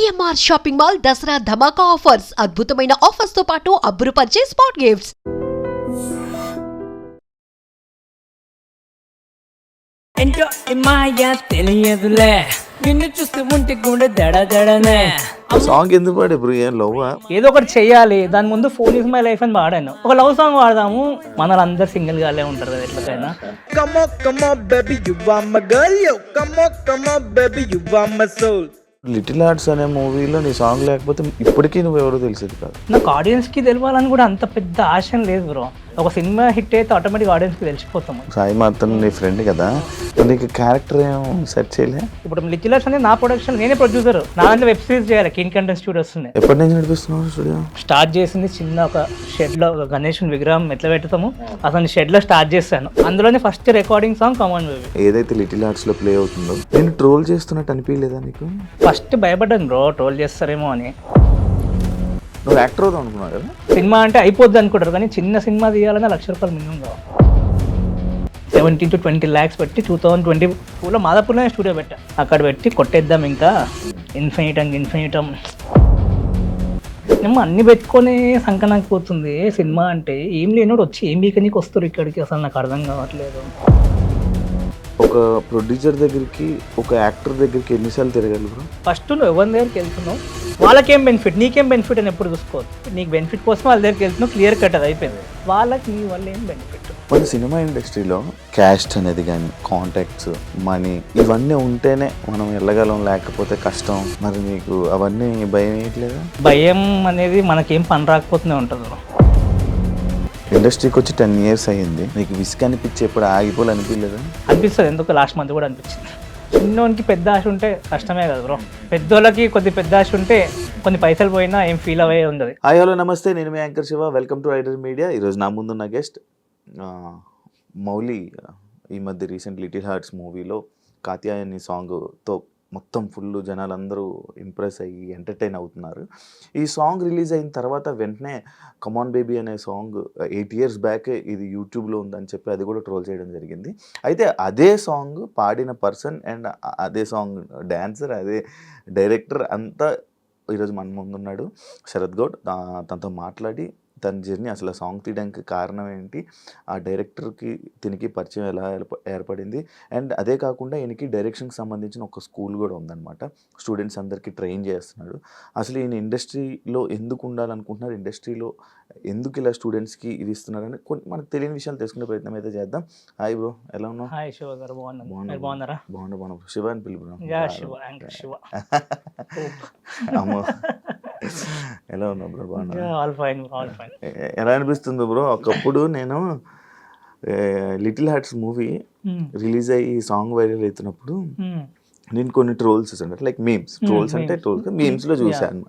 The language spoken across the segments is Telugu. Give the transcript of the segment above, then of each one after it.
సిఎంఆర్ షాపింగ్ మాల్ దసరా ధమాకా ఆఫర్స్ అద్భుతమైన ఆఫర్స్ తో పాటు అబ్బురుపరిచే స్పాట్ గిఫ్ట్స్. ఏంటో ఈ మాయ తెలియదులే నిన్ను చూస్తూ ఉంటే కూడా దడదడనే. సాంగ్ ఎందుకు పాడే బ్రో? ఏం లవ్వా? ఏదో ఒకటి చెయ్యాలి, దాని ముందు ఫోన్ ఇస్ మై లైఫ్ అని పాడాను. ఒక లవ్ సాంగ్ పాడదాము, మనలందరూ సింగిల్ గానే ఉంటారు కదా ఎట్లకైనా. Come on, baby, you are my girl, yo. Come on, baby, you are my soul. Little hearts అనే మూవీలో నీ సాంగ్ లేకపోతే ఇప్పటికీ నువ్వు ఎవరో తెలిసేది కాదు. నాకు ఆడియన్స్కి తెలియాలని కూడా అంత పెద్ద ఆశ లేదు బ్రో. ఒక సినిమా హిట్ అయితే ఆటోమేటిక్ ఆడియన్స్కి తెలిసిపోతాము. సాయి మాత్రం నీ ఫ్రెండ్ కదా, నీకు క్యారెక్టర్ ఏం సెర్చ్ చేయలే? ఇప్పుడు లిటిల్ హార్ట్స్ అనేది నా ప్రొడక్షన్, నేనే ప్రొడ్యూసర్. నా దాంట్లో వెబ్ సిరీస్ చేయాలి, కిన్ కంటెంట్ స్టూడియోస్ ఉన్నాయి. ఎప్పటి నుంచి నడిపిస్తున్నావు స్టూడియో? స్టార్ట్ చేసింది చిన్న ఒక షెడ్లో, ఒక గణేష్ విగ్రహం ఎట్లా పెడతాము అసలు షెడ్లో స్టార్ట్ చేశాను. అందులోనే first recording song come on baby. ఏదైతే లిటిల్ హార్ట్స్ లో ప్లే అవుతుందో నేను ట్రోల్ చేస్తున్నట్టు అనిపించలేదా నీకు? ఫస్ట్ భయపడ్డాను బ్రో, ట్రోల్ చేస్తారేమో అని. నువ్వు యాక్టర్ అవుతావు అనుకున్నావు కదా? సినిమా అంటే అయిపోద్ది అనుకుంటారు, కానీ చిన్న సినిమా తీయాలన్నా ₹1,00,000 మినిమం కావాలి. 17 to 20 lakhs పెట్టి 2022లో మాదాపూర్లోనే స్టూడియో పెట్టా. అక్కడ పెట్టి కొట్టేద్దాం ఇంకా ఇన్ఫినిటం ఏమో అన్ని పెట్టుకొని సంకనాకి పోతుంది. సినిమా అంటే ఏం లేనోడు వచ్చి ఏం బీకనీకి వస్తారు ఇక్కడికి, అసలు నాకు అర్థం కావట్లేదు. ఒక ప్రొడ్యూసర్ దగ్గరికి, ఒక యాక్టర్ దగ్గరికి ఎన్నిసార్లు తిరగాలి బ్రో? ఫస్ట్ నువ్వు ఎవరి దగ్గరికి వెళ్తున్నావు, వాళ్ళకేం బెనిఫిట్, నీకేం బెనిఫిట్ అని ఎప్పుడు చూసుకోవద్దు. నీకు బెనిఫిట్ కోసం వాళ్ళ దగ్గరికి వెళ్తున్నావు, క్లియర్ కట్ అది అయిపోయింది. వాళ్ళకి నీ వల్ల ఏం బెనిఫిట్? మన సినిమా ఇండస్ట్రీలో క్యాస్ట్ అనేది కానీ, కాంటాక్ట్స్, మనీ ఇవన్నీ ఉంటేనే మనం వెళ్ళగలం, లేకపోతే కష్టం. మరి నీకు అవన్నీ భయం వేయట్లేదా? భయం అనేది మనకేం పని రాకపోతూనే ఉంటుంది. ఇండస్ట్రీకి వచ్చి 10 years అయ్యింది, నీకు విసుగు అనిపించి ఎప్పుడు ఆగిపోవాలనిపించలేదా? అనిపిస్తుంది, ఎందుకు లాస్ట్ మంత్ కూడా అనిపించింది. చిన్నోనికి పెద్ద ఆశ ఉంటే కష్టమే కదా బ్రో. పెద్దోళ్ళకి కొద్ది పెద్ద ఆశ ఉంటే కొన్ని పైసలు పోయినా ఏం ఫీల్ అవే ఉండదు. హాయ్ హలో నమస్తే, నేను మీ యాంకర్ శివ. వెల్కమ్ టు ఐడర్ మీడియా. ఈరోజు నా ముందున్న గెస్ట్ మౌలి. ఈ మధ్య రీసెంట్ లిటిల్ హార్ట్స్ మూవీలో కాత్యాయని సాంగ్తో మొత్తం ఫుల్ జనాలందరూ ఇంప్రెస్ అయ్యి ఎంటర్టైన్ అవుతున్నారు. ఈ సాంగ్ రిలీజ్ అయిన తర్వాత వెంటనే కమ్ ఆన్ బేబీ అనే సాంగ్ 8 years బ్యాక్ ఇది యూట్యూబ్లో ఉందని చెప్పి అది కూడా ట్రోల్ చేయడం జరిగింది. అయితే అదే సాంగ్ పాడిన పర్సన్ అండ్ అదే సాంగ్ డ్యాన్సర్, అదే డైరెక్టర్ అంతా ఈరోజు మన ముందున్నాడు, శరత్ గౌడ్. తనతో మాట్లాడి తన జర్నీ, అసలు ఆ సాంగ్ తీయడానికి కారణం ఏంటి, ఆ డైరెక్టర్కి దీనికి పరిచయం ఎలా ఏర్పడింది, అండ్ అదే కాకుండా ఈయనకి డైరెక్షన్కి సంబంధించిన ఒక స్కూల్ కూడా ఉందన్నమాట. స్టూడెంట్స్ అందరికీ ట్రైన్ చేస్తున్నాడు. అసలు ఈయన ఇండస్ట్రీలో ఎందుకు ఉండాలనుకుంటున్నారు, ఇండస్ట్రీలో ఎందుకు ఇలా స్టూడెంట్స్కి ఇది ఇస్తున్నారని కొన్ని మనకు తెలియని విషయాలు తెలుసుకునే ప్రయత్నం అయితే చేద్దాం. హాయ్ బ్రో, ఎలా ఉన్నావు? హాయ్ శివ గారు, బాగున్నారా? బాగున్నా. శివ అని పిలు బ్రో. అమ్మో, ఎలా ఉన్నావు బ్రో? బాగున్నా. ఎలా అనిపిస్తుంది బ్రో? ఒకప్పుడు నేను లిటిల్ హార్ట్స్ మూవీ రిలీజ్ అయ్యి సాంగ్ వైరల్ అవుతున్నప్పుడు నేను కొన్ని ట్రోల్స్ చూసాను, లైక్ మీమ్స్. ట్రోల్స్ అంటే ట్రోల్స్ మీమ్స్లో చూశాను.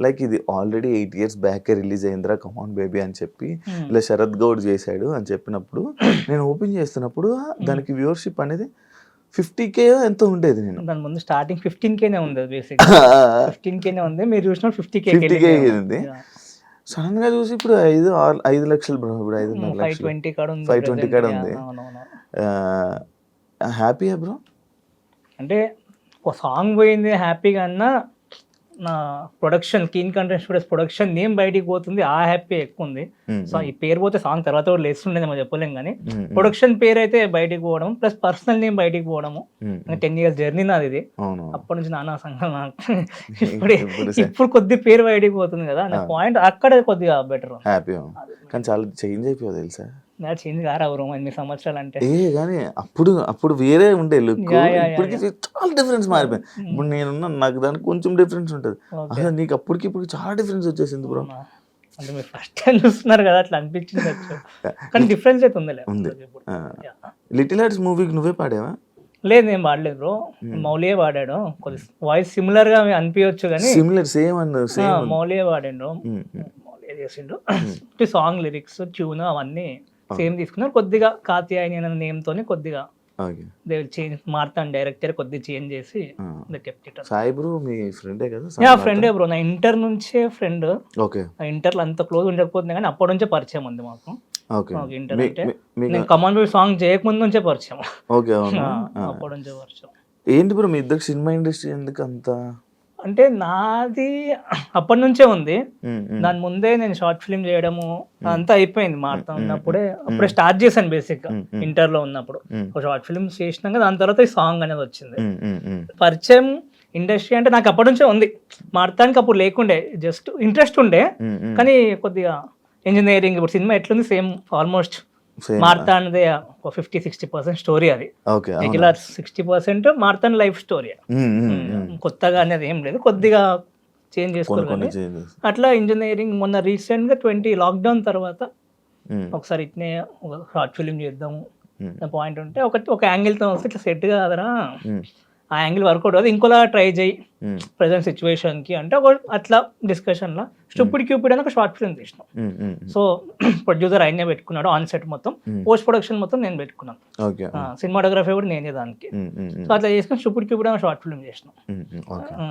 లైక్ ఇది ఆల్రెడీ 8 years బ్యాక్ రిలీజ్ అయిందిరా కమ్ ఆన్ బేబీ అని చెప్పి ఇలా శరత్ గౌడ్ చేశాడు అని చెప్పినప్పుడు నేను ఓపెన్ చేస్తున్నప్పుడు దానికి వ్యూవర్షిప్ అనేది 50K ఎంతో ఉండేది. నేను దాని ముందు స్టార్టింగ్ 15K ఉంది, బేసిక్ 15K ఉంది. మీరు చూసిన 50K ఉంది. సడన్ గా చూసి ఇప్పుడు 5 లక్షలు బ్రో, ఇప్పుడు 520 కాడ ఉంది. హ్యాపీయా బ్రో? అంటే ఒక సాంగ్ పోయింది హ్యాపీగా అన్నా, నా production kin content studios production name బయటికి పోతుంది, ఆ హ్యాపీ ఎక్కువ ఉంది. సో ఈ పేరు పోతే సాంగ్ తర్వాత కూడా లేస్తుండేది మనం చెప్పలేం, కానీ ప్రొడక్షన్ పేరు అయితే బయటికి పోవడం ప్లస్ పర్సనల్ నేమ్ బయటికి పోవడము. 10 years జర్నీ నాది ఇది. అప్పటి నుంచి నానా సంఘం. ఇప్పుడు కొద్ది పేరు బయటికి పోతుంది కదా అనే పాయింట్ అక్కడ కొద్దిగా బెటర్. హ్యాపీ కానీ చాలా చేంజ్ అయిపోయింది తెలుసా? చేంజ్ కారా 8 సంవత్సరాలు అంటే. కానీ అప్పుడు వేరే ఉండే లుక్, ఇప్పటికి చాలా డిఫరెన్స్ మారిపోయింది. ఇప్పుడు నేనున్నా, నాకు దానికి కొంచెం డిఫరెన్స్ ఉంటుంది. అసలు నీకు అప్పటికి ఇప్పుడు చాలా డిఫరెన్స్ వచ్చేసింది బ్రో. అంటే మీరు ఫస్ట్ టైం చూస్తున్నారు కదా, అట్లా అనిపించింది. కానీ డిఫరెన్స్ అయితే ఉంది. లిటిల్ హార్ట్స్ మూవీకి నువ్వే పాడావా? లేదు, నేను పాడలేదు బ్రో, మౌలియే పాడాడు. కొద్ది వాయిస్ సిమిలర్ గా అనిపించచ్చు కానీ మౌలియే పాడాడు, మౌలియే చేసిండు. సాంగ్ లిరిక్స్, ట్యూన్ అవన్నీ సేమ్ తీసుకున్నారు. కొద్దిగా కాత్యాయని అనే నేమ్ తోని కొద్దిగా చేంజ్ మారుతాను, డైరెక్టర్ కొద్దిగా చేంజ్ చేసి సాయి బ్రో మీ ఫ్రెండే కదా? ఫ్రెండే బ్రో, నా ఇంటర్ నుంచే ఫ్రెండ్. ఇంటర్ లో అంత క్లోజ్ ఉండకపోతుంది కానీ అప్పటి నుంచే పరిచయం ఉంది మాకు. ఇంటర్ అంటే నేను కమ్ ఆన్ బేబీ సాంగ్ చేయకముందు నుంచే పరిచయం. అప్పటి నుంచే పరిచయం. ఏంటి బ్రో మీ ఇద్దరు సినిమా ఇండస్ట్రీ ఎందుకు అంత? అంటే నాది అప్పటి నుంచే ఉంది. దాని ముందే నేను షార్ట్ ఫిల్మ్ చేయడము అంతా అయిపోయింది. మారుతా ఉన్నప్పుడే అప్పుడే స్టార్ట్ చేశాను బేసిక్ గా ఇంటర్ లో ఉన్నప్పుడు. ఒక షార్ట్ ఫిల్మ్ చేసినాక దాని తర్వాత ఈ సాంగ్ అనేది వచ్చింది. పరిచయం ఇండస్ట్రీ అంటే నాకు అప్పటి నుంచే ఉంది. మారతానికి అప్పుడు లేకుండే, జస్ట్ ఇంట్రెస్ట్ ఉండే. కానీ కొద్దిగా ఇంజనీరింగ్ ఇప్పుడు సినిమా ఎట్లుంది సేమ్ ఆల్మోస్ట్ మార్తాండ్ 50-60% స్టోరీ. అది రెగ్యులర్ 60% మార్తాండ్ లైఫ్ స్టోరీ. కొత్తగా అనేది ఏం లేదు, కొద్దిగా చేంజ్ చేసుకోవాలి. అట్లా ఇంజనీరింగ్ మొన్న రీసెంట్ గా 20 లాక్డౌన్ తర్వాత ఒకసారి ఇట్నే ఒక షార్ట్ ఫిల్మ్ చేద్దాము పాయింట్ ఉంటే ఒక యాంగిల్ తో వస్తే ఇట్లా సెట్ కాదరా, ఆ యాంగిల్ వర్కౌట్ అవుతుంది, ఇంకోలా ట్రై చేయి ప్రజెంట్ సిచ్యువేషన్ కి అంటే ఒక అట్లా డిస్కషన్ లో స్టూపిడ్ క్యూపిడ్ అని ఒక షార్ట్ ఫిల్మ్ తీసినాం. సో ప్రొడ్యూసర్ ఆయనే పెట్టుకున్నాడు, ఆన్ సెట్ మొత్తం, పోస్ట్ ప్రొడక్షన్ మొత్తం నేను పెట్టుకున్నాను, సినిమాటోగ్రఫీ కూడా నేనే దానికి. సో అట్లా చేసుకుని స్టూపిడ్ క్యూపిడ్ అని షార్ట్ ఫిల్మ్ చేసినాం.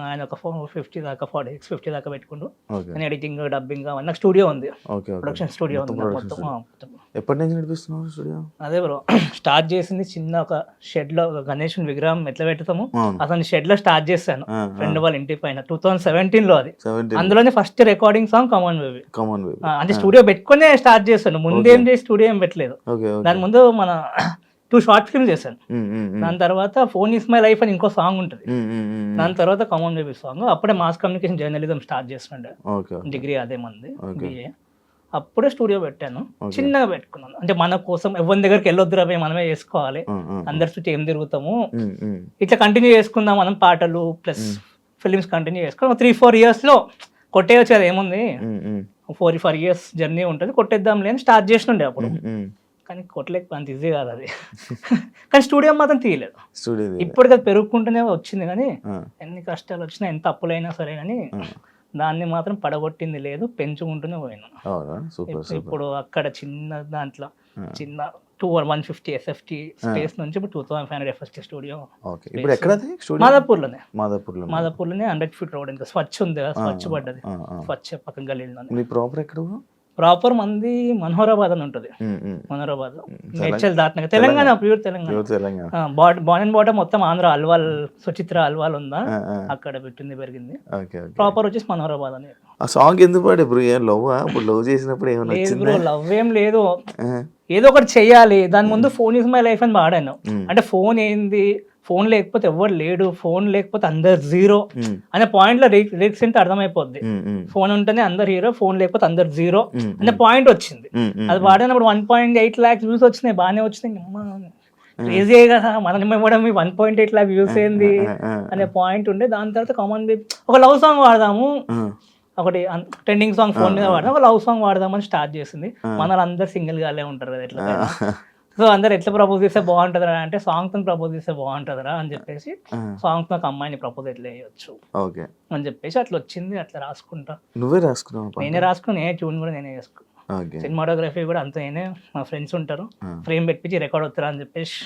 ఆయన ఒక 50 దాకా 46-50 దాకా పెట్టుకుంటూ నేను ఎడిటింగ్ డబ్బింగ్ అవన్నీ స్టూడియో ఉంది, ప్రొడక్షన్ స్టూడియో ఉంది మొత్తం. ఎప్పటి నుంచి నడిపిస్తున్నావు స్టూడియో? అదే బ్రో, స్టార్ట్ చేసింది చిన్న ఒక షెడ్ లో, గణేశుని విగ్రహం ఎట్లా పెడతాము అతని షెడ్ లో స్టార్ట్ చేశాను ఫ్రెండ్ వాళ్ళ ఇంటి పైన 2017 లో. అది అందులోనే first recording song come on baby. అంటే స్టూడియో పెట్టుకునే స్టార్ట్ చేశాను, ముందేం చేసి స్టూడియో ఏం పెట్టలేదు. దాని ముందు మన 2 షార్ట్ ఫిల్మ్ చేశాను. దాని తర్వాత ఫోన్ ఇస్ మై లైఫ్ అని ఇంకో సాంగ్ ఉంటుంది. దాని తర్వాత కమాన్ బేబీ సాంగ్. అప్పుడే మాస్ కమ్యూనికేషన్ జర్నలిజం స్టార్ట్ చేస్తుండే, డిగ్రీ అదే మంది BA. అప్పుడే స్టూడియో పెట్టాను, చిన్నగా పెట్టుకున్నాను. అంటే మన కోసం ఎవరి దగ్గరికి వెళ్ళొద్దురా, మనమే చేసుకోవాలి, అందరి చుట్టూ ఏం తిరుగుతాము, ఇట్లా కంటిన్యూ చేసుకుందాం మనం, పాటలు ప్లస్ ఫిలిమ్స్ కంటిన్యూ చేసుకున్నాం. 3-4 years లో కొట్టేయచ్చు కదా, ఏముంది 4 years జర్నీ ఉంటుంది, కొట్టేద్దాం లేని స్టార్ట్ చేస్తుండే అప్పుడు. కానీ కొట్టలేక అంత ఈజీ కాదు అది. కానీ స్టూడియో మాత్రం తీయలేదు. ఇప్పటికి అది పెరుగుకుంటూనే వచ్చింది, కానీ ఎన్ని కష్టాలు వచ్చినా ఎంత అప్పులైనా సరే కానీ దాన్ని మాత్రం పడగొట్టింది లేదు, పెంచుకుంటూనే పోయినాను. ఇప్పుడు అక్కడ చిన్న దాంట్లో చిన్న 150 SFT స్పేస్ నుంచి ఇప్పుడు 2500 FST స్టూడియో. మాదాపూర్లోనే 100 feet రోడ్, ఇంకా స్వచ్ఛ ఉంది కదా, స్వచ్ఛ పడ్డది, స్వచ్ఛ పక్కన గలీలోనే. ప్రాపర్ మంది మనోహరాబాద్ అని ఉంటుంది, మనోహరాబాద్ మేడ్చల్ దాటినాక తెలంగాణ, ప్యూర్ తెలంగాణ. బాన్ అండ్ బాటమ్ మొత్తం ఆంధ్ర, అల్వాల్ సుచిత్ర అల్వాల్ ఉందా అక్కడ పెట్టింది పెరిగింది. ప్రాపర్ వచ్చేసి మనోహరాబాద్ అని. ఆ సాంగ్ ఎందుకు పాడే బ్రో? లవ్ చేసినప్పుడు ఏమన్నా? లవ్ ఏం లేదు, ఏదో ఒకటి చెయ్యాలి. దాని ముందు ఫోన్ ఇస్ మై లైఫ్ అని పాడాను. అంటే ఫోన్ ఏంది, ఫోన్ లేకపోతే ఎవరు లేడు, ఫోన్ లేకపోతే అందరు జీరో అనే పాయింట్ లో లిరిక్స్ అంటే అర్థమైపోద్ది. ఫోన్ ఉంటేనే అందరు హీరో, ఫోన్ లేకపోతే అందరు జీరో అనే పాయింట్ వచ్చింది. అది పాడినప్పుడు 1.8 lakhs వ్యూస్ వచ్చినాయి, బాగానే వచ్చినాయి. క్రేజీ కదా, మనం ఇవ్వడం 1.8 lakh వ్యూస్ ఏంది అనే పాయింట్ ఉండే. దాని తర్వాత కామన్ ఒక లవ్ సాంగ్ వాడదాము, ఒకటి ట్రెండింగ్ సాంగ్ ఫోన్ మీద వాడదాం, ఒక లవ్ సాంగ్ వాడదామని స్టార్ట్ చేసింది. మన అందరు సింగిల్ గానే ఉంటారు కదా ఎట్లా. సో అందరు ఎట్లా ప్రపోజ్ చేస్తే బాగుంటుందిరా అంటే, సాంగ్ తో ప్రపోజ్ చేస్తే బాగుంటుందిరా అని చెప్పేసి సాంగ్ తో ఒక అమ్మాయిని ప్రపోజ్ ఎట్లా చేయొచ్చు అని చెప్పేసి అట్లా వచ్చింది. అట్లా రాసుకుంటా. నువ్వే రాసుకున్నావు? నేనే రాసుకుని, ట్యూన్ కూడా నేనే చేసుకున్నాను. సినిమాటోగ్రఫీ కూడా అంతా నేనే, మా ఫ్రెండ్స్ ఉంటారు, ఫ్రేమ్ పెట్టించి రికార్డ్ అవుతారా అని చెప్పేసి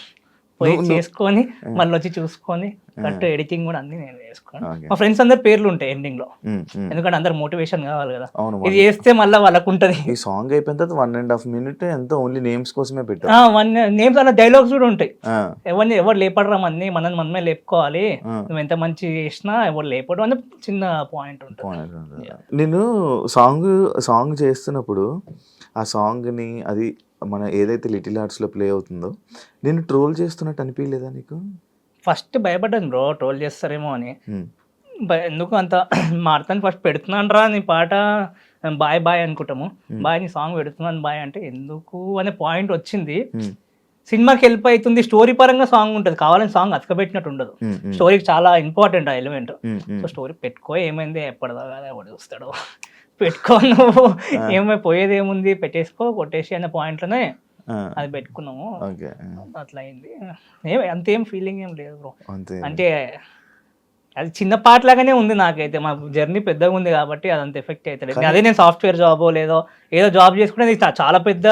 పోయి చేసుకొని మళ్ళీ వచ్చి చూసుకొని కరెక్ట్ ఎడిటింగ్ కూడా అన్ని నేను చేసుకున్నాను. మా ఫ్రెండ్స్ అందరు పేర్లు ఉంటాయి ఎండింగ్ లో, ఎందుకంటే అందరు మోటివేషన్ కావాలి కదా, ఇది చేస్తే మళ్ళీ వాళ్ళకు ఉంటది. ఈ సాంగ్ అయిపోయిన తర్వాత 1.5 minutes ఎంత ఓన్లీ నేమ్స్ కోసమే పెట్టారు. నేమ్స్ అన్న డైలాగ్స్ కూడా ఉంటాయి. ఎవరు లేపడరా, మనల్ని మనమే లేపుకోవాలి, నువ్వు ఎంత మంచి చేసినా ఎవరు లేపడం అని చిన్న పాయింట్ ఉంటుంది. నేను సాంగ్ చేస్తున్నప్పుడు ఆ సాంగ్ని, అది మన ఏదైతే లిటిల్ హార్ట్స్లో ప్లే అవుతుందో, నేను ట్రోల్ చేస్తున్నట్టు అనిపించలేదా నీకు? ఫస్ట్ భయపడ్డాను బ్రో, ట్రోల్ చేస్తారేమో అని. ఎందుకు అంత మారుతాను, ఫస్ట్ పెడుతున్నాను రా నీ పాట, బాయ్ బాయ్ అనుకుంటాము, బాయ్ నీ సాంగ్ పెడుతున్నాను బాయ్ అంటే ఎందుకు అనే పాయింట్ వచ్చింది. సినిమాకి హెల్ప్ అవుతుంది, స్టోరీ పరంగా సాంగ్ ఉంటుంది, కావాలని సాంగ్ అతకబెట్టినట్టు ఉండదు. స్టోరీకి చాలా ఇంపార్టెంట్ ఆ ఎలిమెంట్. సో స్టోరీ పెట్టుకో, ఏమైంది ఎప్పటిదాకా ఎవడు చూస్తాడు, పెట్టుకో, నువ్వు పోయేది ఏముంది, పెట్టేసుకో కొట్టేసి అనే పాయింట్లోనే అది పెట్టుకున్నాము. అట్లా అయింది, అంతేం ఫీలింగ్ ఏం లేదు బ్రో. అంటే అది చిన్న పార్ట్ లాగానే ఉంది నాకైతే. మా జర్నీ పెద్దగా ఉంది కాబట్టి అదంత ఎఫెక్ట్ అవుతుంది. అదే నేను సాఫ్ట్వేర్ జాబో లేదో ఏదో జాబ్ చేసుకుంటే చాలా పెద్ద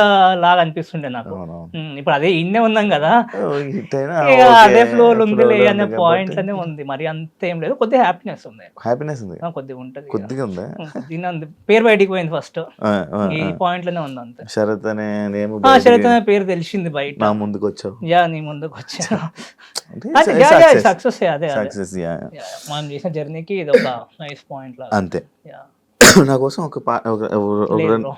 లాగా అనిపిస్తుండే నాకు. ఇప్పుడు అదే ఇన్నే ఉన్నాం కదా, అదే ఫ్లోర్ ఉంది అనే పాయింట్ లోనే ఉంది. మరి అంత ఏం లేదు, కొద్దిగా హ్యాపీనెస్ ఉంది. కొద్దిగా ఉంటుంది, పేరు బయటికి పోయింది ఫస్ట్, ఈ పాయింట్ లోనే ఉంది అంతే. శరత్ అనే పేరు తెలిసింది బయట, నీ ముందుకు వచ్చా. సక్సెస్ అదే మనం చేసిన జర్నీకి ఇది ఒక నైస్ పాయింట్ లాగా. అంతే. Yeah. నా కోసం ఒక లేదు bro.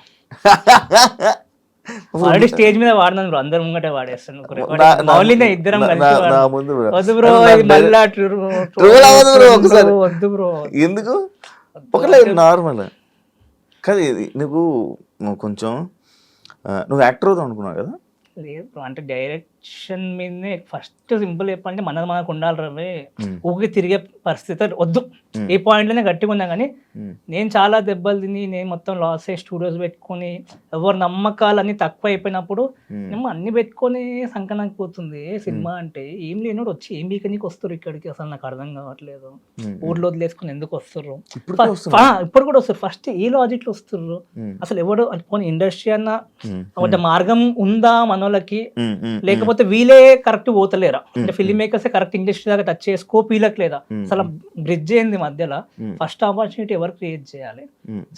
ఆల్రెడీ స్టేజ్ మీద వాడినాను బ్రో, అందరు ముంగటే వాడేస్తాను. మౌలినే ఇద్దరం కలిసి నా ముందు bro. వద్దు బ్రో, మళ్ళా వద్దు బ్రో. ఎందుకు ఒకలే నార్మల్ కాదు ఇది. నువ్వు కొంచెం నువ్వు యాక్టర్ అవుతావు అనుకున్నావు కదా? లేదు బ్రో, అంటే డైరెక్షన్ మీదనే ఫస్ట్ సింపుల్ చెప్పాలంటే మనకు ఉండాలి రవి. ఊరికి తిరిగే పరిస్థితి వద్దు. ఈ పాయింట్ లోనే గట్టిగా ఉన్నా కానీ నేను చాలా దెబ్బలు తిని నేను మొత్తం లాస్ అయ్యి స్టూడియోస్ పెట్టుకొని ఎవరు నమ్మకాలు అన్ని తక్కువ అయిపోయినప్పుడు మేము అన్ని పెట్టుకొని సంకనాకి పోతుంది సినిమా అంటే. ఏం లేనోడు వచ్చి ఏం బీక నీకు వస్తారు ఇక్కడికి, అసలు నాకు అర్థం కావట్లేదు. ఊర్లో వదిలేసుకుని ఎందుకు వస్తారు? ఇప్పుడు కూడా వస్తారు. ఫస్ట్ ఈ లాజిక్ లో వస్తారు. అసలు ఎవడు కొన్ని ఇండస్ట్రీ అన్న ఒక మార్గం ఉందా మనోళ్ళకి, లేకపోతే వీళ్ళే కరెక్ట్ పోతలేరా? అంటే ఫిల్మ్ మేకర్స్ కరెక్ట్ ఇండస్ట్రీ దాకా టచ్ చేసి స్కోప్ వీళ్ళకి లేదా? అసలు బ్రిడ్జ్ అయింది మధ్యలో. ఫస్ట్ ఆపర్చునిటీ ఎవరు క్రియేట్ చేయాలి?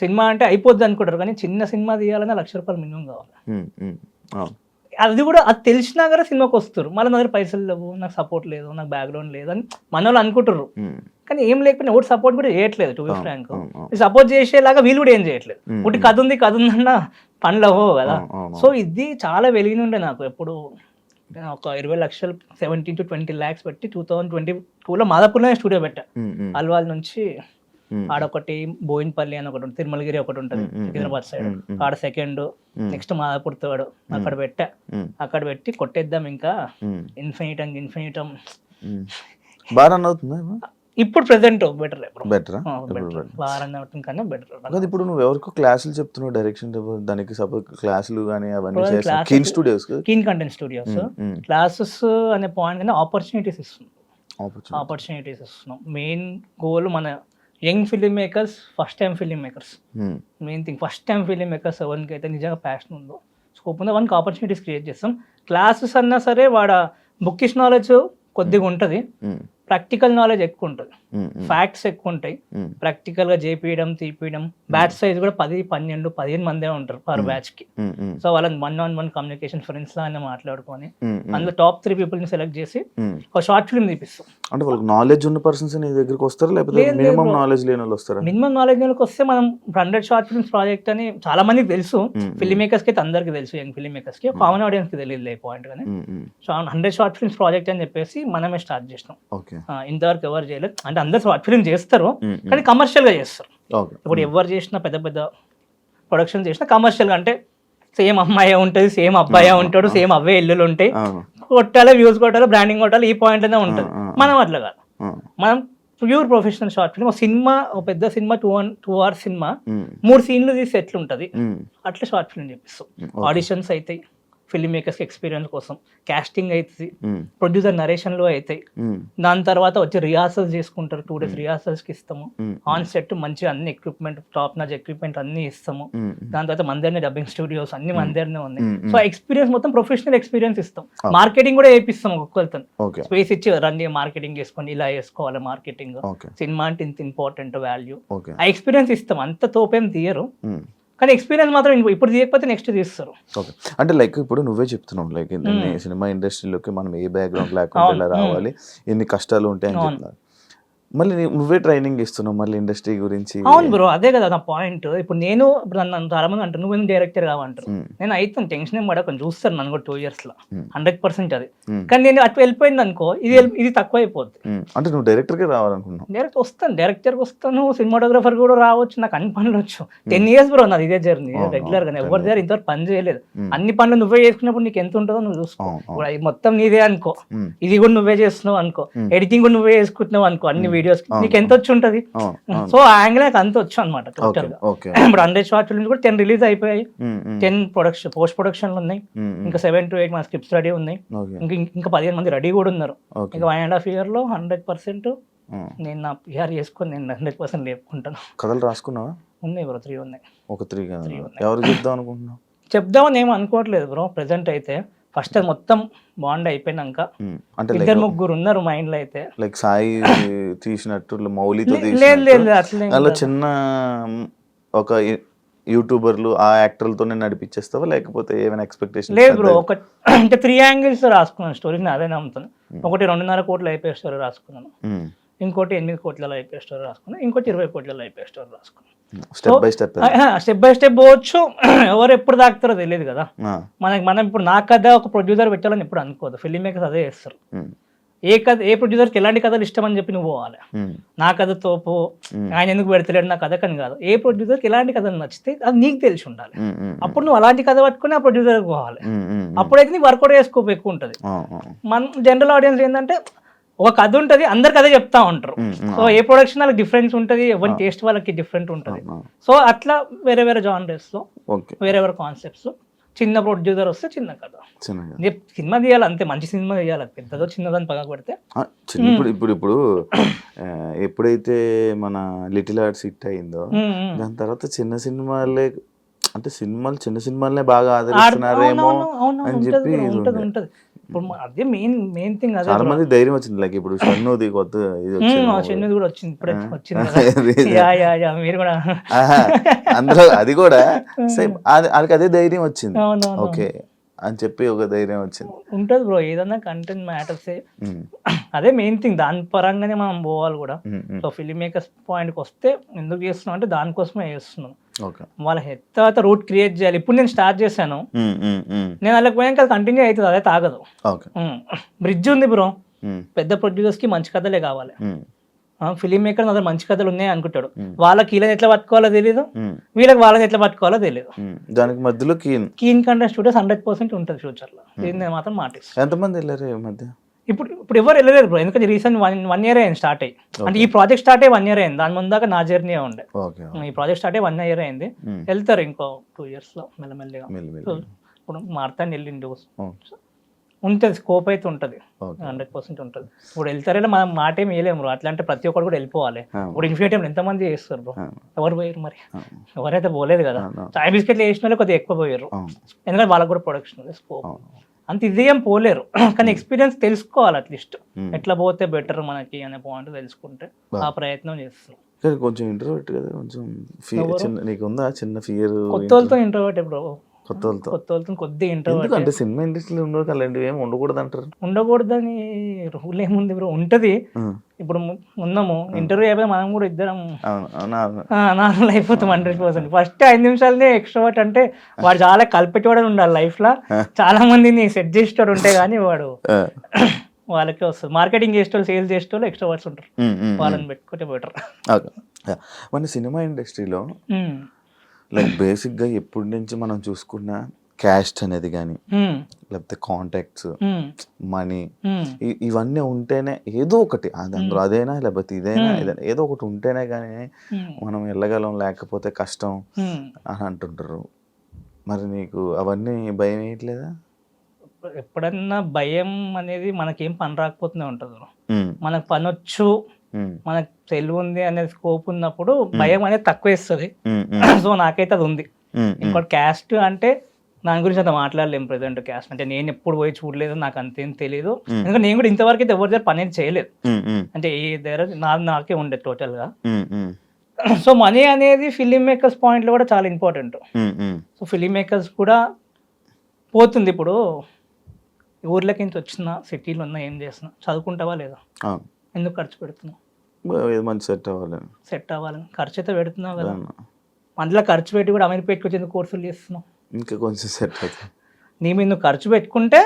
సినిమా అంటే అయిపోద్ది అనుకుంటారు కానీ చిన్న సినిమా తీయాలన్నా ₹1,00,000 మినిమం కావాలి. అది కూడా అది తెలిసినా కదా సినిమాకి వస్తారు. మళ్ళీ నా దగ్గర పైసలు లేవు, నాకు సపోర్ట్ లేదు, నాకు బ్యాక్గ్రౌండ్ లేదు అని మన వాళ్ళు అనుకుంటారు. కానీ ఏం లేకపోయినా ఒకటి సపోర్ట్ కూడా చేయట్లేదు. టు బి ఫ్రాంక్, సపోర్ట్ చేసేలాగా వీళ్ళు కూడా ఏం చేయట్లేదు. ఒకటి కథ ఉందన్న పనులు అవ్వవు కదా. సో ఇది చాలా వెలిగినుండే నాకు. ఎప్పుడు ఒక 20 లక్షలు 17 to 20 lakhs పెట్టి 2022లో మాదాపూర్లోనే స్టూడియో పెట్టా. అల్వాల్ నుంచి ఆడొకటి, బోయిన్పల్లి అని ఒకటి ఉంటుంది, తిరుమలగిరి ఒకటి ఉంటుంది హైదరాబాద్ సైడ్, ఆడ సెకండ్, నెక్స్ట్ మాదాపూర్ థర్డ్. అక్కడ పెట్టా. అక్కడ పెట్టి కొట్టేద్దాం ఇంకా ఇన్ఫినిటం బాగా రన్ అవుతుందా ఇప్పుడు? ప్రెసెంట్ బెటర్ బెటరా? కన్నా బెటర్. ఇప్పుడు నువ్వు ఎవరికో క్లాసులు చెప్తున్నావు డైరెక్షన్, దానికి సపోజ్ క్లాసులు కానీ అవన్నీ keen studios, keen content studios classes అనే పాయింట్ కానీ ఆపర్చునిటీస్ ఇస్తున్నాం. మెయిన్ గోల్ మన young film makers, first time film makers. Main thing first time film makers ఎవరికి అయితే నిజంగా ప్యాషన్ ఉందో, స్కోప్ ఉందో వాళ్ళకి ఆపర్చునిటీస్ క్రియేట్ చేస్తాం. క్లాసెస్ అన్నా సరే వాడ బుక్కిష్ నాలెడ్జ్ కొద్దిగా ఉంటుంది, ప్రాక్టికల్ నాలెడ్జ్ ఎక్కువ ఉంటుంది, ఫ్యాక్ట్స్ ఎక్కువ ఉంటాయి. ప్రాక్టికల్ గా చేపియడం తీపియడం. బ్యాచ్ సైజ్ కూడా 10, 12, 15 మందే ఉంటారు పర్ బ్యాచ్ కి. సో వాళ్ళని 1-on-1 కమ్యూనికేషన్ ఫ్రెండ్స్ లాగానే మాట్లాడుకొని అందులో టాప్ 3 people ని సెలెక్ట్ చేసి ఒక షార్ట్ ఫిల్మ్ తీపిస్తాం. అంటే వాళ్ళకి నాలెడ్జ్ ఉన్న పర్సన్స్ నీ దగ్గరికి వస్తారా, లేకపోతే మినిమం నాలెడ్జ్ లేని వాళ్ళు వస్తారా? మినిమం నాలెడ్జ్ వాళ్ళకి వస్తే మనం 100 షార్ట్ ఫిల్మ్స్ ప్రాజెక్ట్ అని చాలా మందికి తెలుసు. ఫిల్మ్ మేకర్స్ కి అయితే అందరికి తెలుసు, యంగ్ ఫిల్మ్ మేకర్స్ కి, కామన్ ఆడియన్స్ కి తెలియదు పాయింట్. కానీ 100 షార్ట్ ఫిల్మ్స్ ప్రాజెక్ట్ అని చెప్పేసి మనమే స్టార్ట్ చేసినాం. ఇంతవరకు ఎవరు చేయలేదు. అంటే అందరు షార్ట్ ఫిల్మ్ చేస్తారు కానీ కమర్షియల్ గా చేస్తారు. ఇప్పుడు ఎవరు చేసినా పెద్ద పెద్ద ప్రొడక్షన్ చేసినా కమర్షియల్ గా, అంటే సేమ్ అమ్మాయి ఉంటుంది, సేమ్ అబ్బాయి ఉంటాడు, సేమ్ అవే ఇల్లులు ఉంటాయి, కొట్టాలి వ్యూస్ కొట్టాలి, బ్రాండింగ్ కొట్టాలి, ఈ పాయింట్ అనే ఉంటుంది. మనం అట్లా కాదు, మనం pure professional short film. Cinema ఒక పెద్ద సినిమా 2 hours సినిమా 3 scenes తీసి ఎట్లుంటది అట్లా షార్ట్ ఫిల్మ్ చెప్పిస్తాం. ఆడిషన్స్ అవుతాయి ఫిల్మ్ మేకర్స్ ఎక్స్పీరియన్స్ కోసం, కాస్టింగ్ అవుతుంది, ప్రొడ్యూసర్ నరేషన్లు అవుతాయి. దాని తర్వాత వచ్చి రిహార్సల్స్ చేసుకుంటారు. 2 days రిహార్సల్స్ కి ఇస్తాము. ఆన్ సెట్ మంచి అన్ని ఎక్విప్మెంట్, టాప్ నాచ్ ఎక్విప్మెంట్ అన్ని ఇస్తాము. దాని తర్వాత మందరిని డబ్బింగ్ స్టూడియోస్ అన్ని మందరినే ఉన్నాయి. సో ఎక్స్పీరియన్స్ మొత్తం ప్రొఫెషనల్ ఎక్స్పీరియన్స్ ఇస్తాం. మార్కెటింగ్ కూడా వేపిస్తాం. ఒక్కొక్కరితో స్పేస్ ఇచ్చి రండి మార్కెటింగ్ చేసుకొని ఇలా వేసుకోవాలి. మార్కెటింగ్ సినిమా అంటే ఇంత ఇంపార్టెంట్ వాల్యూ, ఆ ఎక్స్పీరియన్స్ ఇస్తాం. అంత తోపేం తీయరు కానీ ఎక్స్పీరియన్స్ మాత్రం ఇప్పుడు తీయకపోతే నెక్స్ట్ తీస్తారు. ఓకే, అంటే లైక్ ఇప్పుడు నువ్వే చెప్తున్నావు లైక్ సినిమా ఇండస్ట్రీలోకి మనం ఏ బ్యాక్గ్రౌండ్ లేకుండా ఇలా రావాలి, ఎన్ని కష్టాలు ఉంటాయని చెప్తున్నారు. మళ్ళీ నువ్వే ట్రైనింగ్ ఇస్తున్నావు మళ్ళీ ఇండస్ట్రీ గురించి. అవును బ్రో, అదే కదా నా పాయింట్. ఇప్పుడు నేను నన్ను చాలా మంది అంటారు నువ్వు ఎందుకు డైరెక్టర్ కావంటారు. నేను అయితే టెన్షన్ ఏం పడకుండా చూస్తాను నన్ను కూడా 2 years లో 100% అది. కానీ నేను అటు వెళ్ళిపోయింది అనుకో ఇది తక్కువ అయిపోద్ది. అంటే నువ్వు డైరెక్టర్ గా రావాలనుకుంటున్నావు? డైరెక్ట్ వస్తాను, డైరెక్టర్కి వస్తాను, సినిమాటోగ్రఫర్ కూడా రావచ్చు, నాకు అన్ని పనులు వచ్చు. 10 years బ్రో నాది ఇదే జర్నీ రెగ్యులర్ గా. ఎవరి దగ్గర ఇంతవరకు పని చేయలేదు. అన్ని పనులు నువ్వే చేసుకున్నప్పుడు నీకు ఎంత ఉంటుందో నువ్వు చూసుకో. మొత్తం నీదే అనుకో, ఇది కూడా నువ్వే చేస్తున్నావు అనుకో, ఎడిటింగ్ కూడా నువ్వే చేసుకుంటున్నావు అనుకో, అన్ని వీడియోస్ నీకు ఎంత వచ్చి ఉంటది. సో ఆ యాంగిల్ నాకు అంత వచ్చు అనమాట టోటల్ గా. ఇప్పుడు 100 షార్ట్ ఫిల్మ్స్ కూడా 10 రిలీజ్ అయిపోయాయి, 10 ప్రొడక్షన్ పోస్ట్ ప్రొడక్షన్ ఉన్నాయి, ఇంకా 7 to 8 మన స్క్రిప్ట్స్ రెడీ ఉన్నాయి, ఇంకా 15 మంది రెడీ కూడా ఉన్నారు. ఇంకా 1.5 year లో 100% నేను నా PR చేసుకొని నేను 100% లేపుకుంటాను. కథలు రాసుకున్నావా? ఉన్నాయి బ్రో, 3 ఉన్నాయి. ఒక 3 ఎవరు చెప్దాం అనుకుంటున్నావు? చెప్దామని ఏం అనుకోవట్లేదు బ్రో ప్రెసెంట్ అయితే. ఫస్ట్ అది మొత్తం బాండ్ అయిపోయినాక 2-3 ఉన్నారు మైండ్ లో అయితే. లైక్ సాయి తీసినట్టు మౌలితో అలా చిన్న ఒక యూట్యూబర్లు ఆ యాక్టర్లతోనే నడిపించేస్తావా లేకపోతే ఏమైనా ఎక్స్పెక్టేషన్? లేదు బ్రో, ఒక అంటే 3 angles రాసుకున్నాను స్టోరీ. అదే నమ్ముతాను. ఒకటి 2.5 కోట్లు అయిపోయే స్టోరీ రాసుకున్నాను. ఇంకోటి 8 కోట్లలో అయిపోయే స్టోరీ రాసుకున్నా, ఇంకోటి 20 కోట్లలో అయిపోయే స్టోరీ రాసుకున్నా. Step by step. Step by step పోవచ్చు. ఎవరు ఎప్పుడు తాకుతారో తెలియదు కదా. మనం ఇప్పుడు నా కథ ఒక ప్రొడ్యూసర్ పెట్టాలని ఎప్పుడు అనుకోదు. ఫిల్మ్ మేకర్స్ అదే చేస్తారు. ఏ ప్రొడ్యూసర్కి ఎలాంటి కథలు ఇష్టం అని చెప్పి నువ్వు పోవాలి. నా కథ తోపు, ఆయన ఎందుకు పెడతలేడు నా కథ కని కాదు. ఏ ప్రొడ్యూసర్కి ఎలాంటి కథలు నచ్చితే అది నీకు తెలిసి ఉండాలి. అప్పుడు నువ్వు అలాంటి కథ పట్టుకుని ఆ ప్రొడ్యూసర్కి పోవాలి. అప్పుడైతే నీకు వర్కౌట్ చేసుకోపు ఎక్కువ ఉంటుంది. మన జనరల్ ఆడియన్స్ ఏంటంటే ఒక కథ ఉంటుంది, అందరు కథ చెప్తా ఉంటారు. సో ఏ ప్రొడక్షన్ వాళ్ళకి డిఫరెన్స్ ఉంటుంది, ఎవరి టేస్ట్ వాళ్ళకి డిఫరెంట్ ఉంటుంది. సో అట్లా వేరే వేరే జానర్స్ లో వేరే వేరే కాన్సెప్ట్స్. చిన్న ప్రొడ్యూసర్ వస్తే చిన్న కథ, సినిమా తీయాలి అంతే, మంచి సినిమా తీయాలి. పెద్దదో చిన్నదని పక్కకు పెడితే ఇప్పుడు ఎప్పుడైతే మన లిటిల్ హార్ట్స్ హిట్ అయిందో దాని తర్వాత చిన్న సినిమాలే, అంటే చిన్న సినిమాలనే బాగా ఆదరిస్తున్నారేమో అని చెప్పి ఉంటది. ఇప్పుడు అదే మెయిన్ థింగ్. అదే చాలా మంది ధైర్యం వచ్చింది. లైక్ ఇప్పుడు షన్నుది కొత్త షన్నుది కూడా వచ్చింది, ఇప్పుడే వచ్చింది. మీరు కూడా అందులో అది కూడా సేమ్ వాళ్ళకి అదే ధైర్యం వచ్చింది. ఓకే అని చెప్పి ఒక ధైర్యం వచ్చింది. ఉంటది బ్రో, ఏదన్నా కంటెంట్ మ్యాటర్స్. అదే మెయిన్ థింగ్, దాని పరంగానే మనం పోవాలి కూడా. సో ఫిల్మ్ మేకర్స్ పాయింట్కి వస్తే ఎందుకు చేస్తున్నాం అంటే దానికోసమే చేస్తున్నాం. వాళ్ళ తర్వాత రూట్ క్రియేట్ చేయాలి. ఇప్పుడు నేను స్టార్ట్ చేశాను, నేను వాళ్ళకి పోయాక కంటిన్యూ అవుతుంది, అదే తాగదు. బ్రిడ్జ్ ఉంది బ్రో. పెద్ద ప్రొడ్యూసర్స్ కి మంచి కథలే కావాలి. ఫిలిం మేకర్ నా దగ్గర మంచి కథలు ఉన్నాయి అనుకుంటాడు. వాళ్ళకి వీళ్ళని ఎట్లా పట్టుకోవాలో తెలియదు, వీళ్ళకి వాళ్ళని ఎట్లా పట్టుకోవాలో తెలియదు. దానికి మధ్యలో కీన్ కంటెంట్ స్టూడియోస్ 100% ఉంటుంది ఫ్యూచర్ లో. దీన్ని మాత్రం మాటిస్తాను. ఎంతమంది వెళ్ళారు ఈ మధ్య? ఇప్పుడు ఎవరు వెళ్ళలేరు బ్రో, ఎందుకంటే రీసెంట్ వన్ ఇయర్ అయింది స్టార్ట్ అయ్యి. అంటే ఈ ప్రాజెక్ట్ స్టార్ట్ అయ్యి 1 year అయింది. దాని ముందాక నా జర్నీ ఉండే. ఈ ప్రాజెక్ట్ స్టార్ట్ అయ్యి 1 year అయింది. వెళ్తారు ఇంకో 2 years లో మెల్లమెల్లిగా. ఇప్పుడు మారుతాను వెళ్ళిండు, ఉంటుంది స్కోప్ అయితే ఉంటుంది, 100% ఉంటుంది. ఇప్పుడు వెళ్తారైనా మనం మాట ఏమి వేయలేము. అట్లా అంటే ప్రతి ఒక్కరు కూడా వెళ్ళిపోవాలి. ఇప్పుడు ఇన్ఫినిటీ ఎంతమంది చేస్తారు బ్రో, ఎవరు పోయారు మరి? ఎవరైతే పోలేదు కదా. చాయ్ బిస్కెట్లు వేసిన వాళ్ళు కొద్దిగా ఎక్కువ పోయారు, ఎందుకంటే వాళ్ళకి కూడా ప్రొడక్షన్ ఉంది, స్కోప్. అంత ఇది ఏం పోలేరు, కానీ ఎక్స్పీరియన్స్ తెలుసుకోవాలి. అట్లీస్ట్ ఎట్లా పోతే బెటర్ మనకి అనే పాయింట్ తెలుసుకుంటే ఆ ప్రయత్నం చేస్తున్నాం. కొంచెం ఇంట్రోవర్ట్ కదా, కొంచెం నీకు ఉందా చిన్న ఫియర్? కొత్త వాళ్ళతో ఇంట్రోవర్ట్ బ్రో, కొత్త వాళ్ళతో కొద్దిగా ఇంట్రోవర్ట్. అంటే సినిమా ఇండస్ట్రీలో ఉండదు అలాంటివి ఏమి ఉండకూడదు అంటారు. ఉండకూడదని రూల్ ఏముంది బ్రో? ఉంటది. ఇప్పుడు ఉన్నాము, ఇంటర్వ్యూ అయిపోయి మనం కూడా ఇద్దరం నార్మల్ అయిపోతాం 100%. ఫస్ట్ 5 నిమిషాలనే ఎక్స్ట్రోవర్ట్ అంటే వాడు చాలా కలిపెట్టేవాడు ఉండాలి లైఫ్ లో. చాలా మందిని సెట్ చేసేవాడు ఉంటే గానీ వాడు వాళ్ళకే వస్తుంది. మార్కెటింగ్ చేసేవాళ్ళు, సేల్స్ చేసేవాళ్ళు ఎక్స్ట్రోవర్ట్స్ ఉంటారు, వాళ్ళని పెట్టుకుంటే బెటర్. మన సినిమా ఇండస్ట్రీలో లైక్ బేసిక్గా ఎప్పటి నుంచి మనం చూసుకున్న క్యాస్ట్ అనేది కానీ, లేకపోతే కాంటాక్ట్స్, మనీ, ఇవన్నీ ఉంటేనే ఏదో ఒకటి, అందులో అదైనా లేకపోతే ఇదైనా ఏదో ఒకటి ఉంటేనే కానీ మనం వెళ్ళగలం, లేకపోతే కష్టం అని అంటుంటారు. మరి నీకు అవన్నీ భయం వేయట్లేదా? ఎప్పుడన్నా భయం అనేది మనకేం పని రాకపోతూనే ఉంటుంది. మనకు పని వచ్చు, మనకు తెలివి ఉంది అనే స్కోప్ ఉన్నప్పుడు భయం అనేది తక్కువ ఇస్తుంది. సో నాకైతే అది ఉంది. ఇంకోటి క్యాస్ట్ అంటే దాని గురించి అంత మాట్లాడలేము ప్రెసెంట్. క్యాస్ట్ అంటే నేను ఎప్పుడు పోయి చూడలేదు, నాకు అంతేం తెలియదు. ఎందుకంటే నేను కూడా ఇంతవరకు అయితే ఎవరి దగ్గర పని అనేది చేయలేదు. అంటే ఏ దగ్గర నాకే ఉండేది టోటల్ గా. సో మనీ అనేది ఫిలిం మేకర్స్ పాయింట్ లో కూడా చాలా ఇంపార్టెంట్. సో ఫిలిం మేకర్స్ కూడా పోతుంది. ఇప్పుడు ఊర్లకి నుంచి వచ్చిన, సిటీలో ఉన్నా, ఏం చేస్తున్నా, చదువుకుంటావా లేదా? ఎందుకు ఖర్చు పెడుతున్నావు? సెట్ అవ్వాలని ఖర్చు అయితే పెడుతున్నావు కదా. అందులో ఖర్చు పెట్టి కూడా అమెరికా పెట్టుకొచ్చి ఎందుకు కోర్సులు చేస్తున్నావు? ఇంకా కొంచెం సెట్ అవుతుంది. నీ మీద నువ్వు ఖర్చు పెట్టుకుంటే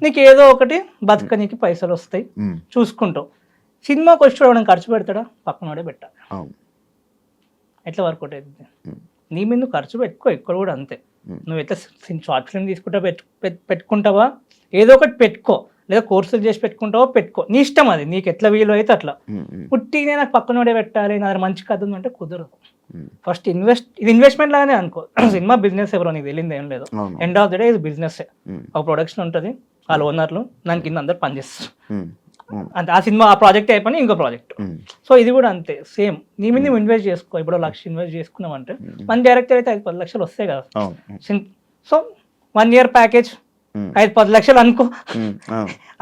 నీకు ఏదో ఒకటి బతకనీకి పైసలు వస్తాయి, చూసుకుంటావు. సినిమాకి వచ్చి చూడడం ఖర్చు పెడతాడా? పక్కన వాడే పెట్టాలి. ఎట్లా వర్కౌట్ అవుతుంది? నీ మీద నువ్వు ఖర్చు పెట్టుకో. ఇక్కడ కూడా అంతే. నువ్వు ఎట్లా షార్ట్ ఫిల్మ్ తీసుకుంటా పెట్టుకుంటావా, ఏదో ఒకటి పెట్టుకో. లేదా కోర్సులు చేసి పెట్టుకుంటావో పెట్టుకో, నీ ఇష్టం. అది నీకు ఎట్లా వీలు అయితే అట్లా. పుట్టినే నాకు పక్కన వాడే పెట్టాలి, నా దగ్గర మంచి కథ ఉందంటే కుదరదు. ఫస్ట్ ఇది ఇన్వెస్ట్మెంట్ లాగానే అనుకో. సినిమా బిజినెస్ ఎవరో నీకు తెలియదు ఏం లేదు. ఎండ్ ఆఫ్ ది డే ఇది బిజినెస్. ఒక ప్రొడక్షన్ ఉంటుంది, వాళ్ళ ఓనర్లు, దాని కింద అందరు పనిచేస్తారు. అంటే ఆ సినిమా ఆ ప్రాజెక్ట్ అయిపోయి ఇంకో ప్రాజెక్ట్. సో ఇది కూడా అంతే సేమ్. నీ మీద నువ్వు ఇన్వెస్ట్ చేసుకో. ఇప్పుడు 1 లక్ష ఇన్వెస్ట్ చేసుకున్నామంటే మన డైరెక్టర్ అయితే 5-10 లక్షలు వస్తాయి కదా. సో 1 year ప్యాకేజ్ 5-10 లక్షలు